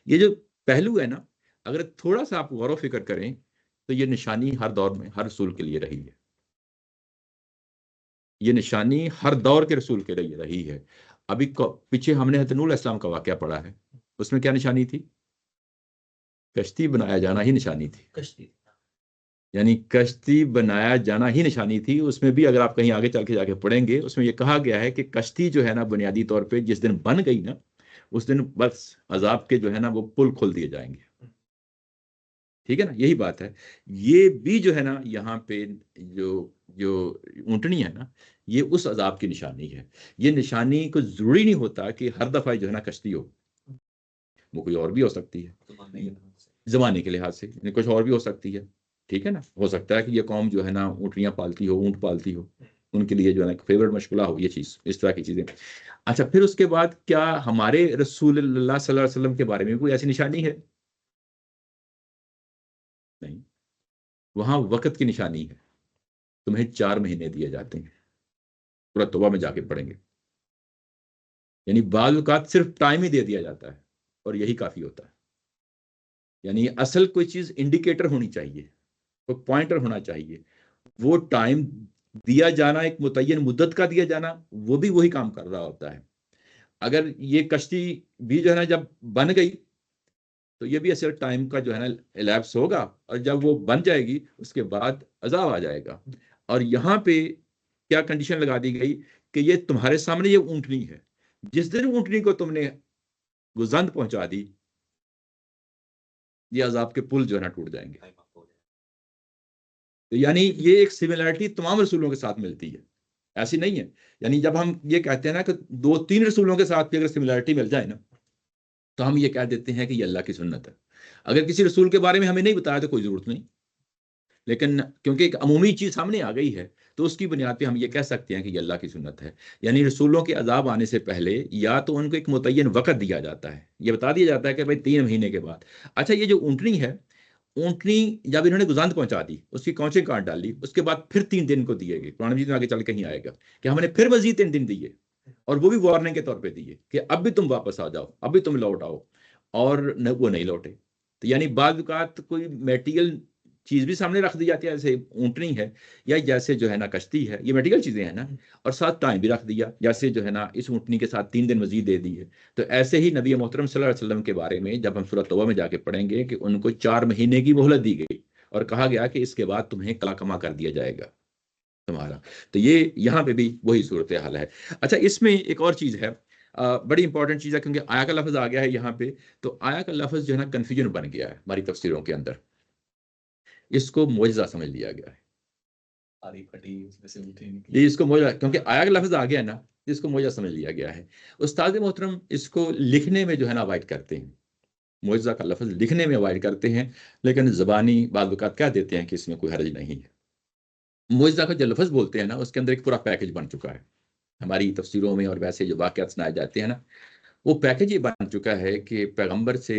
یہ جو پہلو ہے نا، اگر تھوڑا سا آپ غور و فکر کریں تو یہ نشانی ہر دور میں ہر رسول کے لیے رہی ہے۔ یہ نشانی ہر دور کے رسول کے لیے رہی ہے۔ ابھی پیچھے ہم نے حضرت نوح علیہ السلام کا واقعہ پڑھا ہے، اس میں کیا نشانی تھی؟ کشتی بنایا جانا ہی نشانی تھی۔ یعنی کشتی بنایا جانا ہی نشانی تھی۔ اس میں بھی اگر آپ کہیں آگے چل کے جا کے پڑھیں گے، اس میں یہ کہا گیا ہے کہ کشتی جو ہے نا بنیادی طور پہ جس دن بن گئی نا، اس دن بس عذاب کے جو ہے نا وہ پل کھول دیے جائیں گے۔ ٹھیک ہے نا؟ یہی بات ہے۔ یہ بھی جو ہے نا یہاں پہ جو اونٹنی ہے نا، یہ اس عذاب کی نشانی ہے۔ یہ نشانی کو ضروری نہیں ہوتا کہ ہر دفعہ جو ہے نا کشتی ہو، وہ کوئی اور بھی ہو سکتی ہے زمانے کے لحاظ سے، کچھ اور بھی ہو سکتی ہے۔ ٹھیک ہے نا؟ ہو سکتا ہے کہ یہ قوم جو ہے نا اونٹنیاں پالتی ہو، اونٹ پالتی ہو، ان کے لیے جو ہے نا فیورٹ مشغلہ ہو یہ چیز، اس طرح کی چیزیں۔ اچھا، پھر اس کے بعد کیا ہمارے رسول اللہ صلی اللہ علیہ وسلم کے بارے میں کوئی ایسی نشانی ہے؟ نہیں، وہاں وقت کی نشانی ہے۔ تمہیں 4 مہینے دیے جاتے ہیں، سورۃ توبہ میں جا کے پڑھیں گے۔ یعنی بعض اوقات صرف ٹائم ہی دے دیا جاتا ہے اور یہی کافی ہوتا ہے۔ یعنی اصل کوئی چیز انڈیکیٹر ہونی چاہیے، کوئی پوائنٹر ہونا چاہیے۔ وہ ٹائم دیا جانا، ایک متعین مدت کا دیا جانا، وہ بھی وہی کام کر رہا ہوتا ہے۔ اگر یہ کشتی بھی جو ہے نا جب بن گئی تو یہ بھی اصل ٹائم کا جو ہے نا الیپس ہوگا، اور جب وہ بن جائے گی اس کے بعد عذاب آ جائے گا۔ اور یہاں پہ کیا کنڈیشن لگا دی گئی کہ یہ تمہارے سامنے یہ اونٹنی ہے، جس دن اونٹنی کو تم نے گزند پہنچا دی، یہ عذاب کے پل جو ہے نا ٹوٹ جائیں گے۔ یعنی یہ ایک سملیرٹی تمام رسولوں کے ساتھ ملتی ہے۔ ایسی نہیں ہے. یعنی جب ہم یہ کہتے ہیں نا کہ 2-3 رسولوں کے ساتھ بھی اگر سملیرٹی مل جائے نا تو ہم یہ کہہ دیتے ہیں کہ یہ اللہ کی سنت ہے. اگر کسی رسول کے بارے میں ہمیں نہیں بتایا تو کوئی ضرورت نہیں، لیکن کیونکہ ایک عمومی چیز سامنے آ گئی ہے تو اس کی بنیاد پہ ہم یہ کہہ سکتے ہیں کہ یہ اللہ کی سنت ہے. یعنی رسولوں کے عذاب آنے سے پہلے یا تو ان کو ایک متعین وقت دیا جاتا ہے، یہ بتا دیا جاتا ہے کہ بھائی 3 مہینے کے بعد. اچھا یہ جو اونٹنی ہے، اونٹنی جب انہوں نے گزاند پہنچا دی، اس کی کونچیں کاٹ ڈالی، اس کے بعد پھر 3 دن کو دیے گئے. قرآن مجید میں آگے چل کہیں آئے گا کہ ہم نے پھر مزید 3 دن دیے، اور وہ بھی وارننگ کے طور پہ دیے کہ اب بھی تم واپس آ جاؤ، اب بھی تم لوٹ آؤ، اور وہ نہیں لوٹے. تو یعنی بعض اوقات کوئی میٹیریل چیز بھی سامنے رکھ دی جاتی ہے، جیسے اونٹنی ہے یا جیسے جو ہے نا کشتی ہے، یہ میٹیریل چیزیں ہیں نا، اور ساتھ ٹائم بھی رکھ دیا، جیسے جو ہے نا اس اونٹنی کے ساتھ 3 دن مزید دے دیے. تو ایسے ہی نبی محترم صلی اللہ علیہ وسلم کے بارے میں جب ہم سورۃ توبہ میں جا کے پڑھیں گے کہ ان کو 4 مہینے کی مہلت دی گئی اور کہا گیا کہ اس کے بعد تمہیں کلا کما کر دیا جائے گا تمہارا. تو یہ یہاں پہ بھی وہی صورتحال ہے. اچھا اس میں ایک اور چیز ہے، بڑی امپورٹنٹ چیز ہے، کیونکہ آیا کا لفظ آ گیا ہے یہاں پہ، تو آیا کا لفظ جو ہے نا کنفیوژن بن گیا ہے ہماری تفسیروں کے اندر. اس کو معجزہ سمجھ لیا گیا ہے، اس کو معجزہ، کیونکہ آیا کا لفظ آ گیا نا، اس کو معجزہ سمجھ لیا گیا ہے. استاد محترم اس کو لکھنے میں جو ہے نا اوائڈ کرتے ہیں، معجزہ کا لفظ لکھنے میں اوائڈ کرتے ہیں، لیکن زبانی بعض اوقات کہہ دیتے ہیں کہ اس میں کوئی حرج نہیں ہے. معجزہ کا جو لفظ بولتے ہیں نا اس کے اندر ایک پورا پیکج بن چکا ہے. ہماری تفسیروں میں اور ویسے جو واقعات سنائے جاتے ہیں نا، وہ پیکج یہ بن چکا ہے کہ پیغمبر سے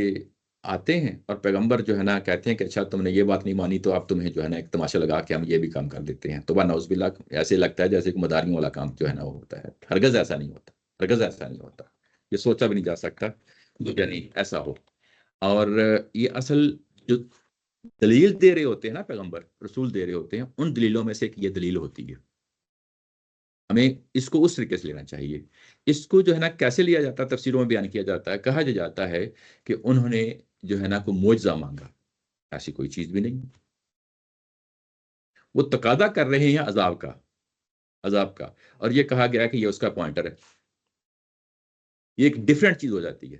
آتے ہیں اور پیغمبر جو ہے نا کہتے ہیں کہ اچھا تم نے یہ بات نہیں مانی تو اب تمہیں جو ہے نا ایک تماشا لگا کے ہم یہ بھی کام کر دیتے ہیں. تو نعوذ باللہ ایسے لگتا ہے جیسے کہ مداریوں والا کام جو ہے نا وہ ہوتا ہے. ہرگز ایسا نہیں ہوتا، ہرگز ایسا نہیں ہوتا، یہ سوچا بھی نہیں جا سکتا یعنی ایسا ہو. اور یہ اصل جو دلیل دے رہے ہوتے ہیں نا پیغمبر رسول دے رہے ہوتے ہیں، ان دلیلوں میں سے ایک یہ دلیل ہوتی ہے. ہمیں اس کو اس طریقے سے لینا چاہیے. اس کو جو ہے نا کیسے لیا جاتا ہے، تفسیروں میں بیان کیا جاتا ہے، کہا جاتا ہے کہ انہوں نے جو ہے نا کوئی معجزہ مانگا. ایسی کوئی چیز بھی نہیں، وہ تقاضا کر رہے ہیں عذاب کا، اور یہ کہا گیا کہ یہ اس کا پوائنٹر ہے. یہ ایک ڈیفرنٹ چیز ہو جاتی ہے.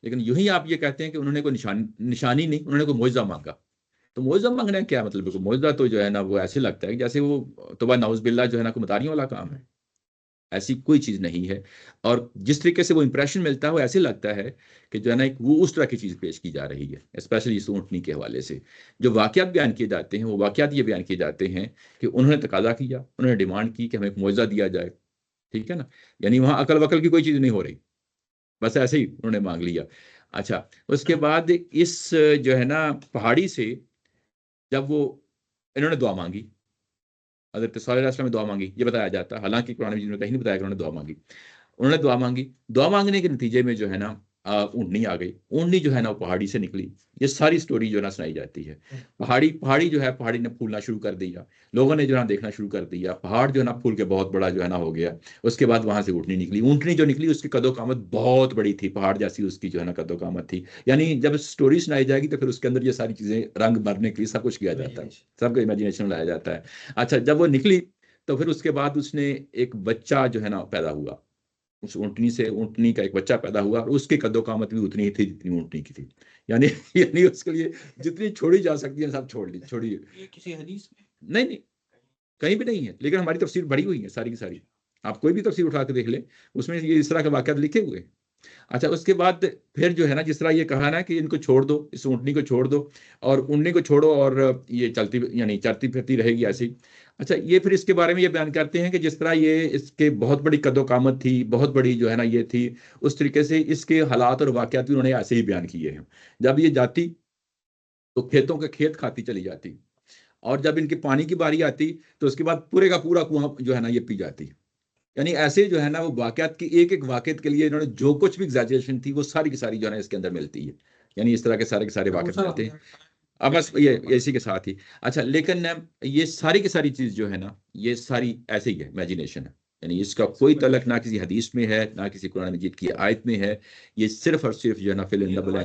لیکن یوں ہی آپ یہ کہتے ہیں کہ انہوں نے کوئی نشانی نہیں، انہوں نے کوئی معجزہ مانگا. تو معجزہ مانگنا کیا مطلب ہے؟ معجزہ تو جو ہے نا وہ ایسے لگتا ہے کہ جیسے وہ توبہ نعوذ باللہ جو ہے نا کوئی مداریوں والا کام ہے. ایسی کوئی چیز نہیں ہے. اور جس طریقے سے وہ امپریشن ملتا ہے وہ ایسے لگتا ہے کہ جو ہے نا وہ اس طرح کی چیز پیش کی جا رہی ہے. اسپیشلی اس اونٹنی کے حوالے سے جو واقعات بیان کیے جاتے ہیں، وہ واقعات یہ بیان کیے جاتے ہیں کہ انہوں نے تقاضا کیا، انہوں نے ڈیمانڈ کی کہ ہمیں ایک معجزہ دیا جائے. ٹھیک ہے نا، یعنی وہاں عقل وقل کی کوئی چیز نہیں ہو رہی، بس ایسے ہی انہوں نے مانگ لیا. اچھا اس کے بعد اس جو ہے نا پہاڑی سے جب وہ انہوں نے دعا مانگی، حضرت صالح علیہ السلام نے دعا مانگی، یہ بتایا جاتا ہے، حالانکہ قرآن مجید میں کہیں نہیں بتایا کہ انہوں نے دعا مانگی. انہوں نے دعا مانگنے کے نتیجے میں جو ہے نا اونٹنی آ گئی. اونٹنی جو ہے نا وہ پہاڑی سے نکلی. یہ ساری سٹوری جو ہے نا سنائی جاتی ہے. پہاڑی جو ہے پہاڑی نے پھولنا شروع کر دیا، لوگوں نے جو ہے نا دیکھنا شروع کر دیا. پہاڑ جو ہے نا پھول کے بہت بڑا جو ہے نا ہو گیا. اس کے بعد وہاں سے اونٹنی نکلی. اونٹنی جو نکلی اس کی قد و قامت بہت بڑی تھی، پہاڑ جیسی اس کی جو ہے نا قد و قامت تھی. یعنی جب سٹوری سنائی جائے گی تو پھر اس کے اندر یہ ساری چیزیں رنگ بھرنے کے لیے سب کچھ کیا جاتا ہے، سب کو امیجنیشن لایا جاتا ہے. اچھا جب وہ نکلی تو پھر اس کے بعد اس نے ایک بچہ جو ہے نا پیدا ہوا. اس اونٹنی سے اونٹنی کا ایک بچہ پیدا ہوا، اور اس کی قد و قامت بھی اتنی ہی تھی جتنی اونٹنی کی تھی. یعنی اس کے لیے جتنی چھوڑی جا سکتی ہے سب چھوڑی. یہ کسی حدیث میں نہیں کہیں بھی نہیں ہے، لیکن ہماری تفسیر بڑی ہوئی ہے ساری کی ساری. آپ کوئی بھی تفسیر اٹھا کے دیکھ لیں، اس میں یہ اس طرح کے واقعات لکھے ہوئے. اچھا اس کے بعد پھر جو ہے نا جس طرح یہ کہا نا کہ ان کو چھوڑ دو، اس اونٹنی کو چھوڑ دو، اور اونٹنی کو چھوڑو اور یہ چلتی یعنی چرتی پھرتی رہے گی ایسی. اچھا یہ پھر اس کے بارے میں یہ بیان کرتے ہیں کہ جس طرح یہ اس کے بہت بڑی قد و قامت تھی، بہت بڑی جو ہے نا یہ تھی، اس طریقے سے اس کے حالات اور واقعات بھی انہوں نے ایسے ہی بیان کیے ہیں. جب یہ جاتی تو کھیتوں کے کھیت کھاتی چلی جاتی، اور جب ان کے پانی کی باری آتی تو اس کے بعد پورے کا پورا کنواں جو ہے نا یہ پی جاتی. یعنی ایسے جو ہے نا وہ واقعات کی ایک واقعات کے لیے انہوں نے جو کچھ بھی ایگزیجریشن تھی وہ ساری کی ساری جو ہے نا اس کے اندر ملتی ہے. یعنی اس طرح کے سارے واقعات ملتے ہیں. اب بس یہ اسی کے ساتھ ہی. اچھا لیکن یہ ساری کی ساری چیز جو ہے نا یہ ساری ایسے ہی ہے، امیجنیشن ہے. یعنی اس کا کوئی تعلق نہ کسی حدیث میں ہے، نہ کسی قرآن مجید کی آیت میں ہے. یہ صرف اور صرف جو ہے نا فی النبل ہے.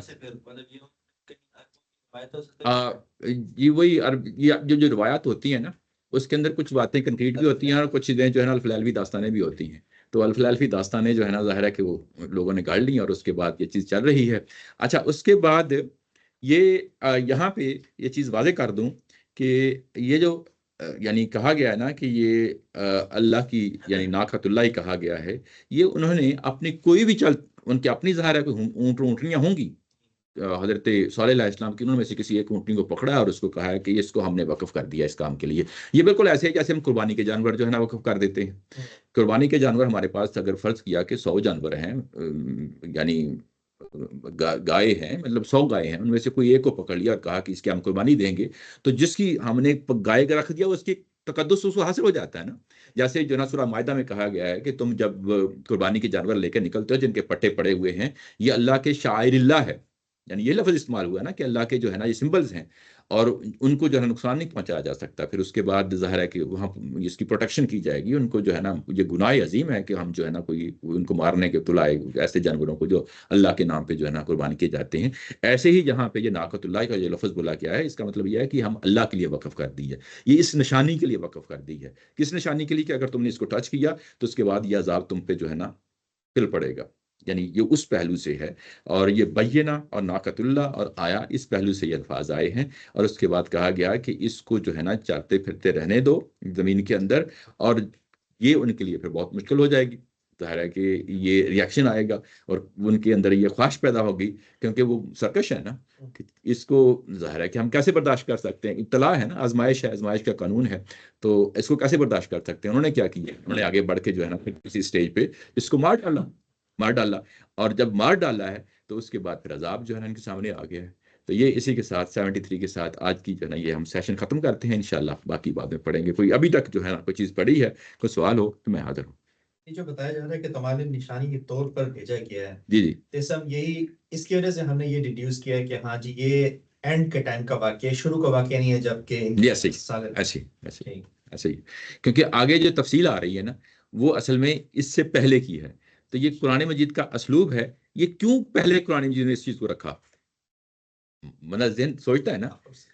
یہ وہی جو روایات ہوتی ہیں نا اس کے اندر کچھ باتیں کنکریٹ بھی ہوتی ہیں اور کچھ چیزیں جو ہے نا الفلالوی داستانیں بھی ہوتی ہیں. تو الفلالوی داستانیں جو ہے نا ظاہر ہے کہ وہ لوگوں نے گاڑ لی اور اس کے بعد یہ چیز چل رہی ہے. اچھا اس کے بعد یہ یہاں پہ یہ چیز واضح کر دوں کہ یہ جو یعنی کہا گیا ہے نا کہ یہ اللہ کی یعنی ناقۃ اللہ ہی کہا گیا ہے، یہ انہوں نے اپنی کوئی بھی ان کی اپنی ظاہر ہے کوئی اونٹنیاں ہوں گی، حضرت صالح علیہ السلام کی انہوں میں سے کسی ایک اونٹنی کو پکڑا اور اس کو کہا ہے کہ اس کو ہم نے وقف کر دیا اس کام کے لیے. یہ بالکل ایسے ہے جیسے ہم قربانی کے جانور جو ہے نا وقف کر دیتے ہیں. قربانی کے جانور ہمارے پاس اگر فرض کیا کہ 100 جانور ہیں، یعنی گائے ہیں، مطلب 100 گائے ہیں، ان میں سے کوئی ایک کو پکڑ لیا اور کہا کہ اس کی ہم قربانی دیں گے، تو جس کی ہم نے گائے کا رکھ دیا اس کی تقدس اس کو حاصل ہو جاتا ہے نا. جیسے جو نا سورہ مائدہ میں کہا گیا ہے کہ تم جب قربانی کے جانور لے کے نکلتے ہو جن کے پٹے پڑے ہوئے ہیں، یہ اللہ کے شاعر اللہ ہے، یعنی یہ لفظ استعمال ہوا نا کہ اللہ کے جو ہے نا یہ سمبلز ہیں اور ان کو جو ہے نقصان نہیں پہنچایا جا سکتا. پھر اس کے بعد ظاہر ہے کہ وہاں اس کی پروٹیکشن کی جائے گی. ان کو جو ہے نا یہ گناہ عظیم ہے کہ ہم جو ہے نا کوئی ان کو مارنے کے تلائے ایسے جانوروں کو جو اللہ کے نام پہ جو ہے نا قربانی کیے جاتے ہیں. ایسے ہی جہاں پہ یہ ناقۃ اللہ کا یہ لفظ بولا گیا ہے، اس کا مطلب یہ ہے کہ ہم اللہ کے لیے وقف کر دی ہے، یہ اس نشانی کے لیے وقف کر دی ہے. کس نشانی کے لیے؟ کہ اگر تم نے اس کو ٹچ کیا تو اس کے بعد یہ عذاب تم پہ جو ہے نا پھر پڑے گا. یعنی یہ اس پہلو سے ہے، اور یہ بینہ اور ناقۃ اللہ اور آیا اس پہلو سے یہ الفاظ آئے ہیں. اور اس کے بعد کہا گیا کہ اس کو جو ہے نا چلتے پھرتے رہنے دو زمین کے اندر، اور یہ ان کے لیے پھر بہت مشکل ہو جائے گی. ظاہر ہے کہ یہ ریاکشن آئے گا اور ان کے اندر یہ خواہش پیدا ہوگی، کیونکہ وہ سرکش ہے نا. اس کو ظاہر ہے کہ ہم کیسے برداشت کر سکتے ہیں؟ ابتلا ہے نا، آزمائش ہے، آزمائش کا قانون ہے، تو اس کو کیسے برداشت کر سکتے ہیں؟ انہوں نے کیا کیا؟ انہوں نے آگے بڑھ کے جو ہے نا پھر کسی اسٹیج پہ اس کو مار ڈالا، اور جب مار ڈالا ہے تو اس کے بعد پھر عذاب جو ہے نا ان کے سامنے آ گیا ہے. تو یہ اسی کے ساتھ 73 کے ساتھ آج کی جو ہے نا یہ ہم سیشن ختم کرتے ہیں. انشاءاللہ باقی بعد میں پڑھیں گے. کوئی ابھی تک جو ہے نا کوئی چیز پڑھی ہے، کوئی سوال ہو تو میں حاضر ہوں. یہ جو بتایا جا رہا ہے کہ تمہارے نشانی کے طور پر بھیجا گیا ہے، جی جیسے ہم یہی اس کی وجہ سے ہم نے یہ ڈیڈیوس کیا ہے کہ ہاں جی یہ اینڈ کے ٹائم کا واقعہ ہے، شروع کا واقعہ نہیں ہے، جبکہ ایسے ہی کیونکہ آگے جو تفصیل آ رہی ہے نا وہ اصل میں اس سے پہلے کی ہے. تو یہ قرآن مجید کا اسلوب ہے. یہ کیوں پہلے قرآن مجید نے اس چیز کو رکھا؟ ذہن سوچتا ہے نا،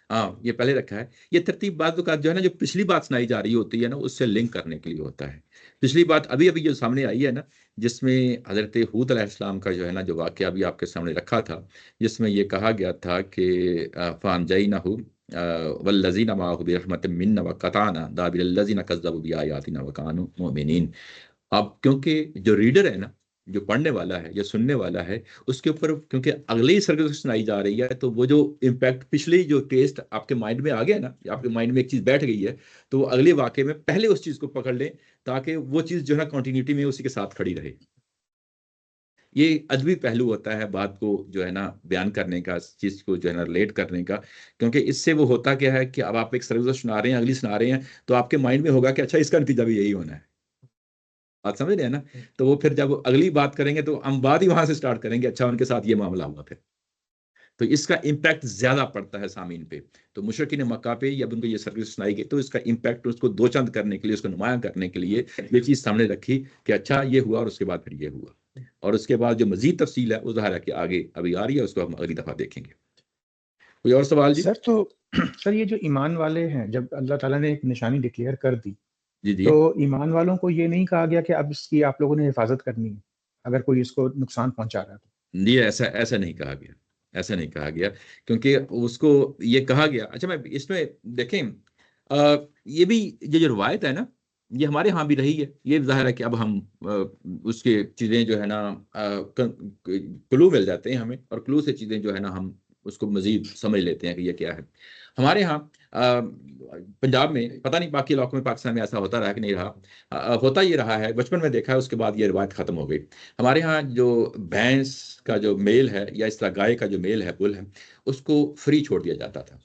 ہاں یہ پہلے رکھا ہے. یہ ترتیب بعض اوقات جو ہے نا جو پچھلی بات سنائی جا رہی ہوتی ہے نا اس سے لنک کرنے کے لیے ہوتا ہے. پچھلی بات ابھی جو سامنے آئی ہے نا، جس میں حضرت ہود علیہ السلام کا جو ہے نا جو واقعہ ابھی آپ کے سامنے رکھا تھا، جس میں یہ کہا گیا تھا کہ فانجینہ والذین معہ برحمۃ منا وقطعنا دابر الذین کذبوا بآیاتنا وکانوا مؤمنین. اب کیونکہ جو ریڈر ہے نا، جو پڑھنے والا ہے یا سننے والا ہے، اس کے اوپر کیونکہ اگلی سرگزشت سنائی جا رہی ہے، تو وہ جو امپیکٹ پچھلی جو ٹیسٹ آپ کے مائنڈ میں آ گیا نا، آپ کے مائنڈ میں ایک چیز بیٹھ گئی ہے، تو وہ اگلے واقعے میں پہلے اس چیز کو پکڑ لیں تاکہ وہ چیز جو ہے نا کنٹینیوٹی میں اسی کے ساتھ کھڑی رہے. یہ ادبی پہلو ہوتا ہے بات کو جو ہے نا بیان کرنے کا، اس چیز کو جو ہے نا ریلیٹ کرنے کا. کیونکہ اس سے وہ ہوتا کیا ہے کہ اب آپ ایک سرگزشت سنا رہے ہیں، اگلی سنا رہے ہیں، تو آپ کے مائنڈ میں ہوگا کہ اچھا اس کا نتیجہ بھی یہی ہونا ہے. بات سمجھ رہے ہیں نا؟ تو وہ پھر جب اگلی بات کریں گے تو ہم بات ہی وہاں سے سٹارٹ کریں گے، اچھا ان کے ساتھ یہ معاملہ ہوا پھر. تو اس کا امپیکٹ زیادہ پڑتا ہے سامعین پہ. تو مشرکین مکہ پہ جب ان کو یہ سروس سنائی گئی تو اس کا امپیکٹ اس کو دو چند کرنے کے لیے، اس کو نمایاں کرنے کے لیے یہ چیز سامنے رکھی کہ اچھا یہ ہوا اور اس کے بعد پھر یہ ہوا. اور اس کے بعد جو مزید تفصیل ہے وہ ظاہر ہے کہ آگے ابھی آ رہی ہے، اس کو ہم اگلی دفعہ دیکھیں گے. کوئی اور سوال جی؟ سر یہ جو ایمان والے ہیں، جب اللہ تعالیٰ نے ایک نشانی ڈکلیئر کر دی جی تو ایمان والوں کو یہ نہیں کہا گیا کہ اب اس کی آپ لوگوں نے حفاظت کرنی ہے اگر کوئی اس کو نقصان پہنچا رہا ہے تو؟ جی ایسا نہیں کہا گیا، ایسا نہیں کہا گیا، کیونکہ اس کو یہ کہا گیا. اچھا میں اس میں دیکھیں یہ بھی جو روایت ہے نا یہ ہمارے ہاں بھی رہی ہے. یہ ظاہر ہے کہ اب ہم اس کے چیزیں جو ہے نا کلو مل جاتے ہیں ہمیں، اور کلو سے چیزیں جو ہے نا ہم اس کو مزید سمجھ لیتے ہیں کہ یہ کیا ہے. ہمارے ہاں پنجاب میں، پتہ نہیں باقی علاقوں میں پاکستان میں ایسا ہوتا رہا کہ نہیں رہا، ہوتا یہ رہا ہے، بچپن میں دیکھا ہے، اس کے بعد یہ روایت ختم ہو گئی. ہمارے ہاں جو بھینس کا جو میل ہے یا اس طرح گائے کا جو میل ہے، بل ہے، اس کو فری چھوڑ دیا جاتا تھا.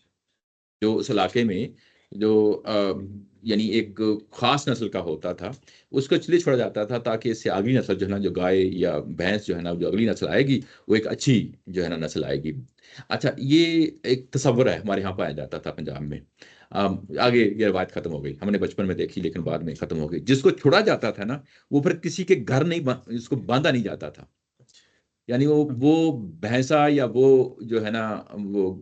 جو اس علاقے میں جو یعنی ایک خاص نسل کا ہوتا تھا اس کو چلے چھوڑا جاتا تھا تاکہ اس سے اگلی نسل جو ہے نا جو گائے یا بھینس جو ہے نا جو اگلی نسل آئے گی وہ ایک اچھی جو ہے نا نسل آئے گی. اچھا یہ ایک تصور ہے ہمارے یہاں پایا جاتا تھا پنجاب میں. آگے یہ روایت ختم ہو گئی، ہم نے بچپن میں دیکھی لیکن بعد میں ختم ہو گئی. جس کو چھوڑا جاتا تھا نا وہ پھر کسی کے گھر نہیں اس کو باندھا نہیں جاتا تھا. یعنی وہ بھینسا یا وہ جو ہے نا وہ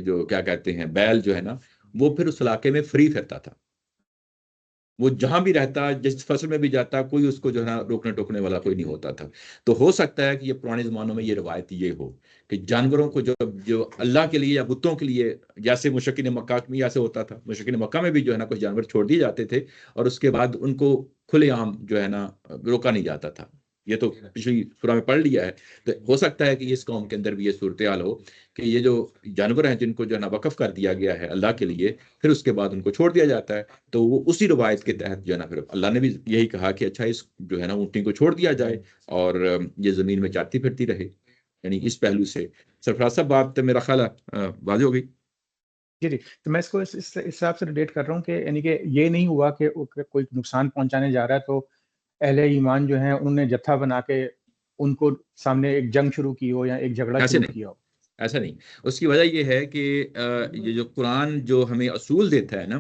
جو کیا کہتے ہیں بیل جو ہے نا وہ پھر اس علاقے میں فری پھرتا تھا. وہ جہاں بھی رہتا, جس فصل میں بھی جاتا, کوئی اس کو جو ہے نا روکنے ٹوکنے والا کوئی نہیں ہوتا تھا. تو ہو سکتا ہے کہ یہ پرانے زمانوں میں یہ روایت یہ ہو کہ جانوروں کو جو اللہ کے لیے یا بتوں کے لیے, جیسے مشرکین مکہ میں ایسے ہوتا تھا, مشرکین مکہ میں بھی جو ہے نا کچھ جانور چھوڑ دیے جاتے تھے اور اس کے بعد ان کو کھلے عام جو ہے نا روکا نہیں جاتا تھا. یہ تو پچھلی سورہ میں پڑھ لیا ہے. تو ہو سکتا ہے کہ اس قوم کے اندر بھی یہ صورتحال ہو کہ یہ جو جانور ہیں جن کو جو ہے نا وقف کر دیا گیا ہے اللہ کے لیے, پھر اس کے بعد ان کو چھوڑ دیا جاتا ہے. تو وہ اسی روایت کے تحت جو ہے نا پھر اللہ نے بھی یہی کہا کہ اچھا اس جو ہے نا اونٹنی کو چھوڑ دیا جائے اور یہ زمین میں چلتی پھرتی رہے. یعنی اس پہلو سے سرفراز صاحب بات میرا خیال ہے واضح ہو گئی. جی تو میں اس کو اس حساب سے ریلیٹ کر رہا ہوں کہ یعنی کہ یہ نہیں ہوا کہ کوئی نقصان پہنچانے جا رہا ہے تو اہل ایمان جو ہیں انہوں نے جتھا بنا کے ان کو سامنے ایک جنگ شروع کی ہو یا ایک جھگڑا شروع کیا ہو. ایسا نہیں. اس کی وجہ یہ ہے کہ یہ جو قرآن جو ہمیں اصول دیتا ہے نا,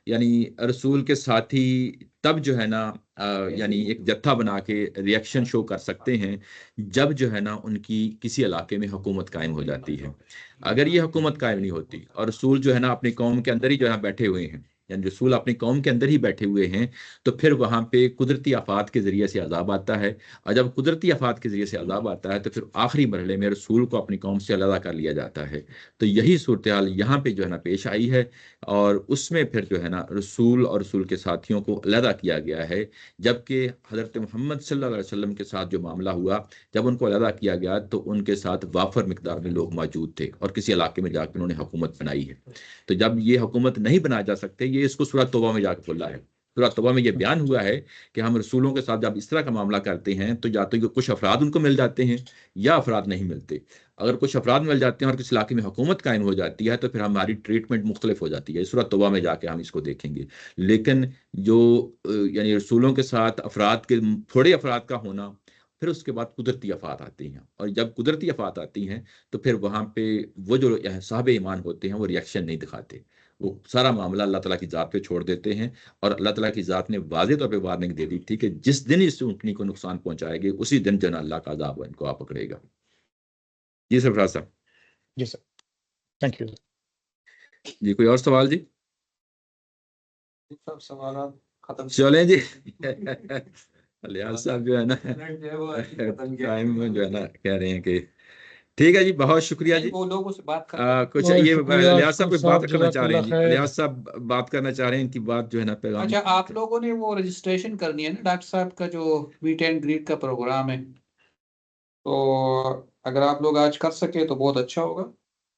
یعنی رسول کے ساتھی تب جو ہے نا یعنی ایک جتھا بنا کے ریئیکشن شو کر سکتے ہیں جب جو ہے نا ان کی کسی علاقے میں حکومت قائم ہو جاتی ہے. اگر یہ حکومت قائم نہیں ہوتی اور رسول جو ہے نا اپنی قوم کے اندر ہی جو ہے بیٹھے ہوئے ہیں, یعنی رسول اپنی قوم کے اندر ہی بیٹھے ہوئے ہیں, تو پھر وہاں پہ قدرتی آفات کے ذریعے سے عذاب آتا ہے. اور جب قدرتی آفات کے ذریعے سے عذاب آتا ہے تو پھر آخری مرحلے میں رسول کو اپنی قوم سے علیحدہ کر لیا جاتا ہے. تو یہی صورتحال یہاں پہ جو ہے نا پیش آئی ہے, اور اس میں پھر جو ہے نا رسول اور رسول کے ساتھیوں کو علیحدہ کیا گیا ہے. جبکہ حضرت محمد صلی اللہ علیہ وسلم کے ساتھ جو معاملہ ہوا, جب ان کو علیحدہ کیا گیا تو ان کے ساتھ وافر مقدار میں لوگ موجود تھے اور کسی علاقے میں جا کے انہوں نے حکومت بنائی ہے. تو جب یہ حکومت نہیں بنا جا سکتے, یہ اس کو سورہ توبہ میں جا کے کھلا ہے. سورہ توبہ میں یہ بیان ہوا ہے کہ ہم رسولوں کے ساتھ جب اس طرح کا معاملہ کرتے ہیں تو یا تو کچھ افراد ان کو مل جاتے ہیں یا افراد نہیں ملتے. اگر کچھ افراد مل جاتے ہیں اور کسی علاقے میں حکومت قائم ہو جاتی ہے تو پھر ہماری ٹریٹمنٹ مختلف ہو جاتی ہے. سورہ توبہ میں جا کے ہم اس کو دیکھیں گے. لیکن جو یعنی رسولوں کے ساتھ افراد کے تھوڑے افراد کا ہونا, پھر اس کے بعد قدرتی آفات آتی ہیں, اور جب قدرتی آفات آتی ہیں تو پھر وہاں پہ وہ جو صاحب ایمان ہوتے ہیں وہ ریئیکشن نہیں دکھاتے, وہ سارا معاملہ اللہ تعالیٰ کی ذات پہ چھوڑ دیتے ہیں. اور اللہ تعالیٰ کی ذات نے واضح طور پہ وارننگ دے دی تھی کہ جس دن اس اونٹنی کو نقصان پہنچائے گی اسی دن جو ہے اللہ کا عذاب ان کو آ پکڑے گا. جی سرفراز صاحب. جی سر, تھینک یو. جی کوئی اور سوال؟ جی سب سوالات ختم. چلیں جی. الیاس صاحب جو ہے نا ٹائم جو ہے نا کہہ رہے ہیں کہ ٹھیک ہے جی, بہت شکریہ جی. وہ لوگوں سے بات کچھ یہ الیاس صاحب بات کرنا چاہ رہے ہیں جی, الیاس صاحب بات کرنا چاہ رہے ہیں, ان کی بات جو ہے نا پیغام. اچھا, آپ لوگوں نے وہ رجسٹریشن کرنی ہے نا ڈاکٹر صاحب کا, جو میٹ اینڈ گریٹ کا پروگرام ہے, تو اگر آپ لوگ آج کر سکے تو بہت اچھا ہوگا.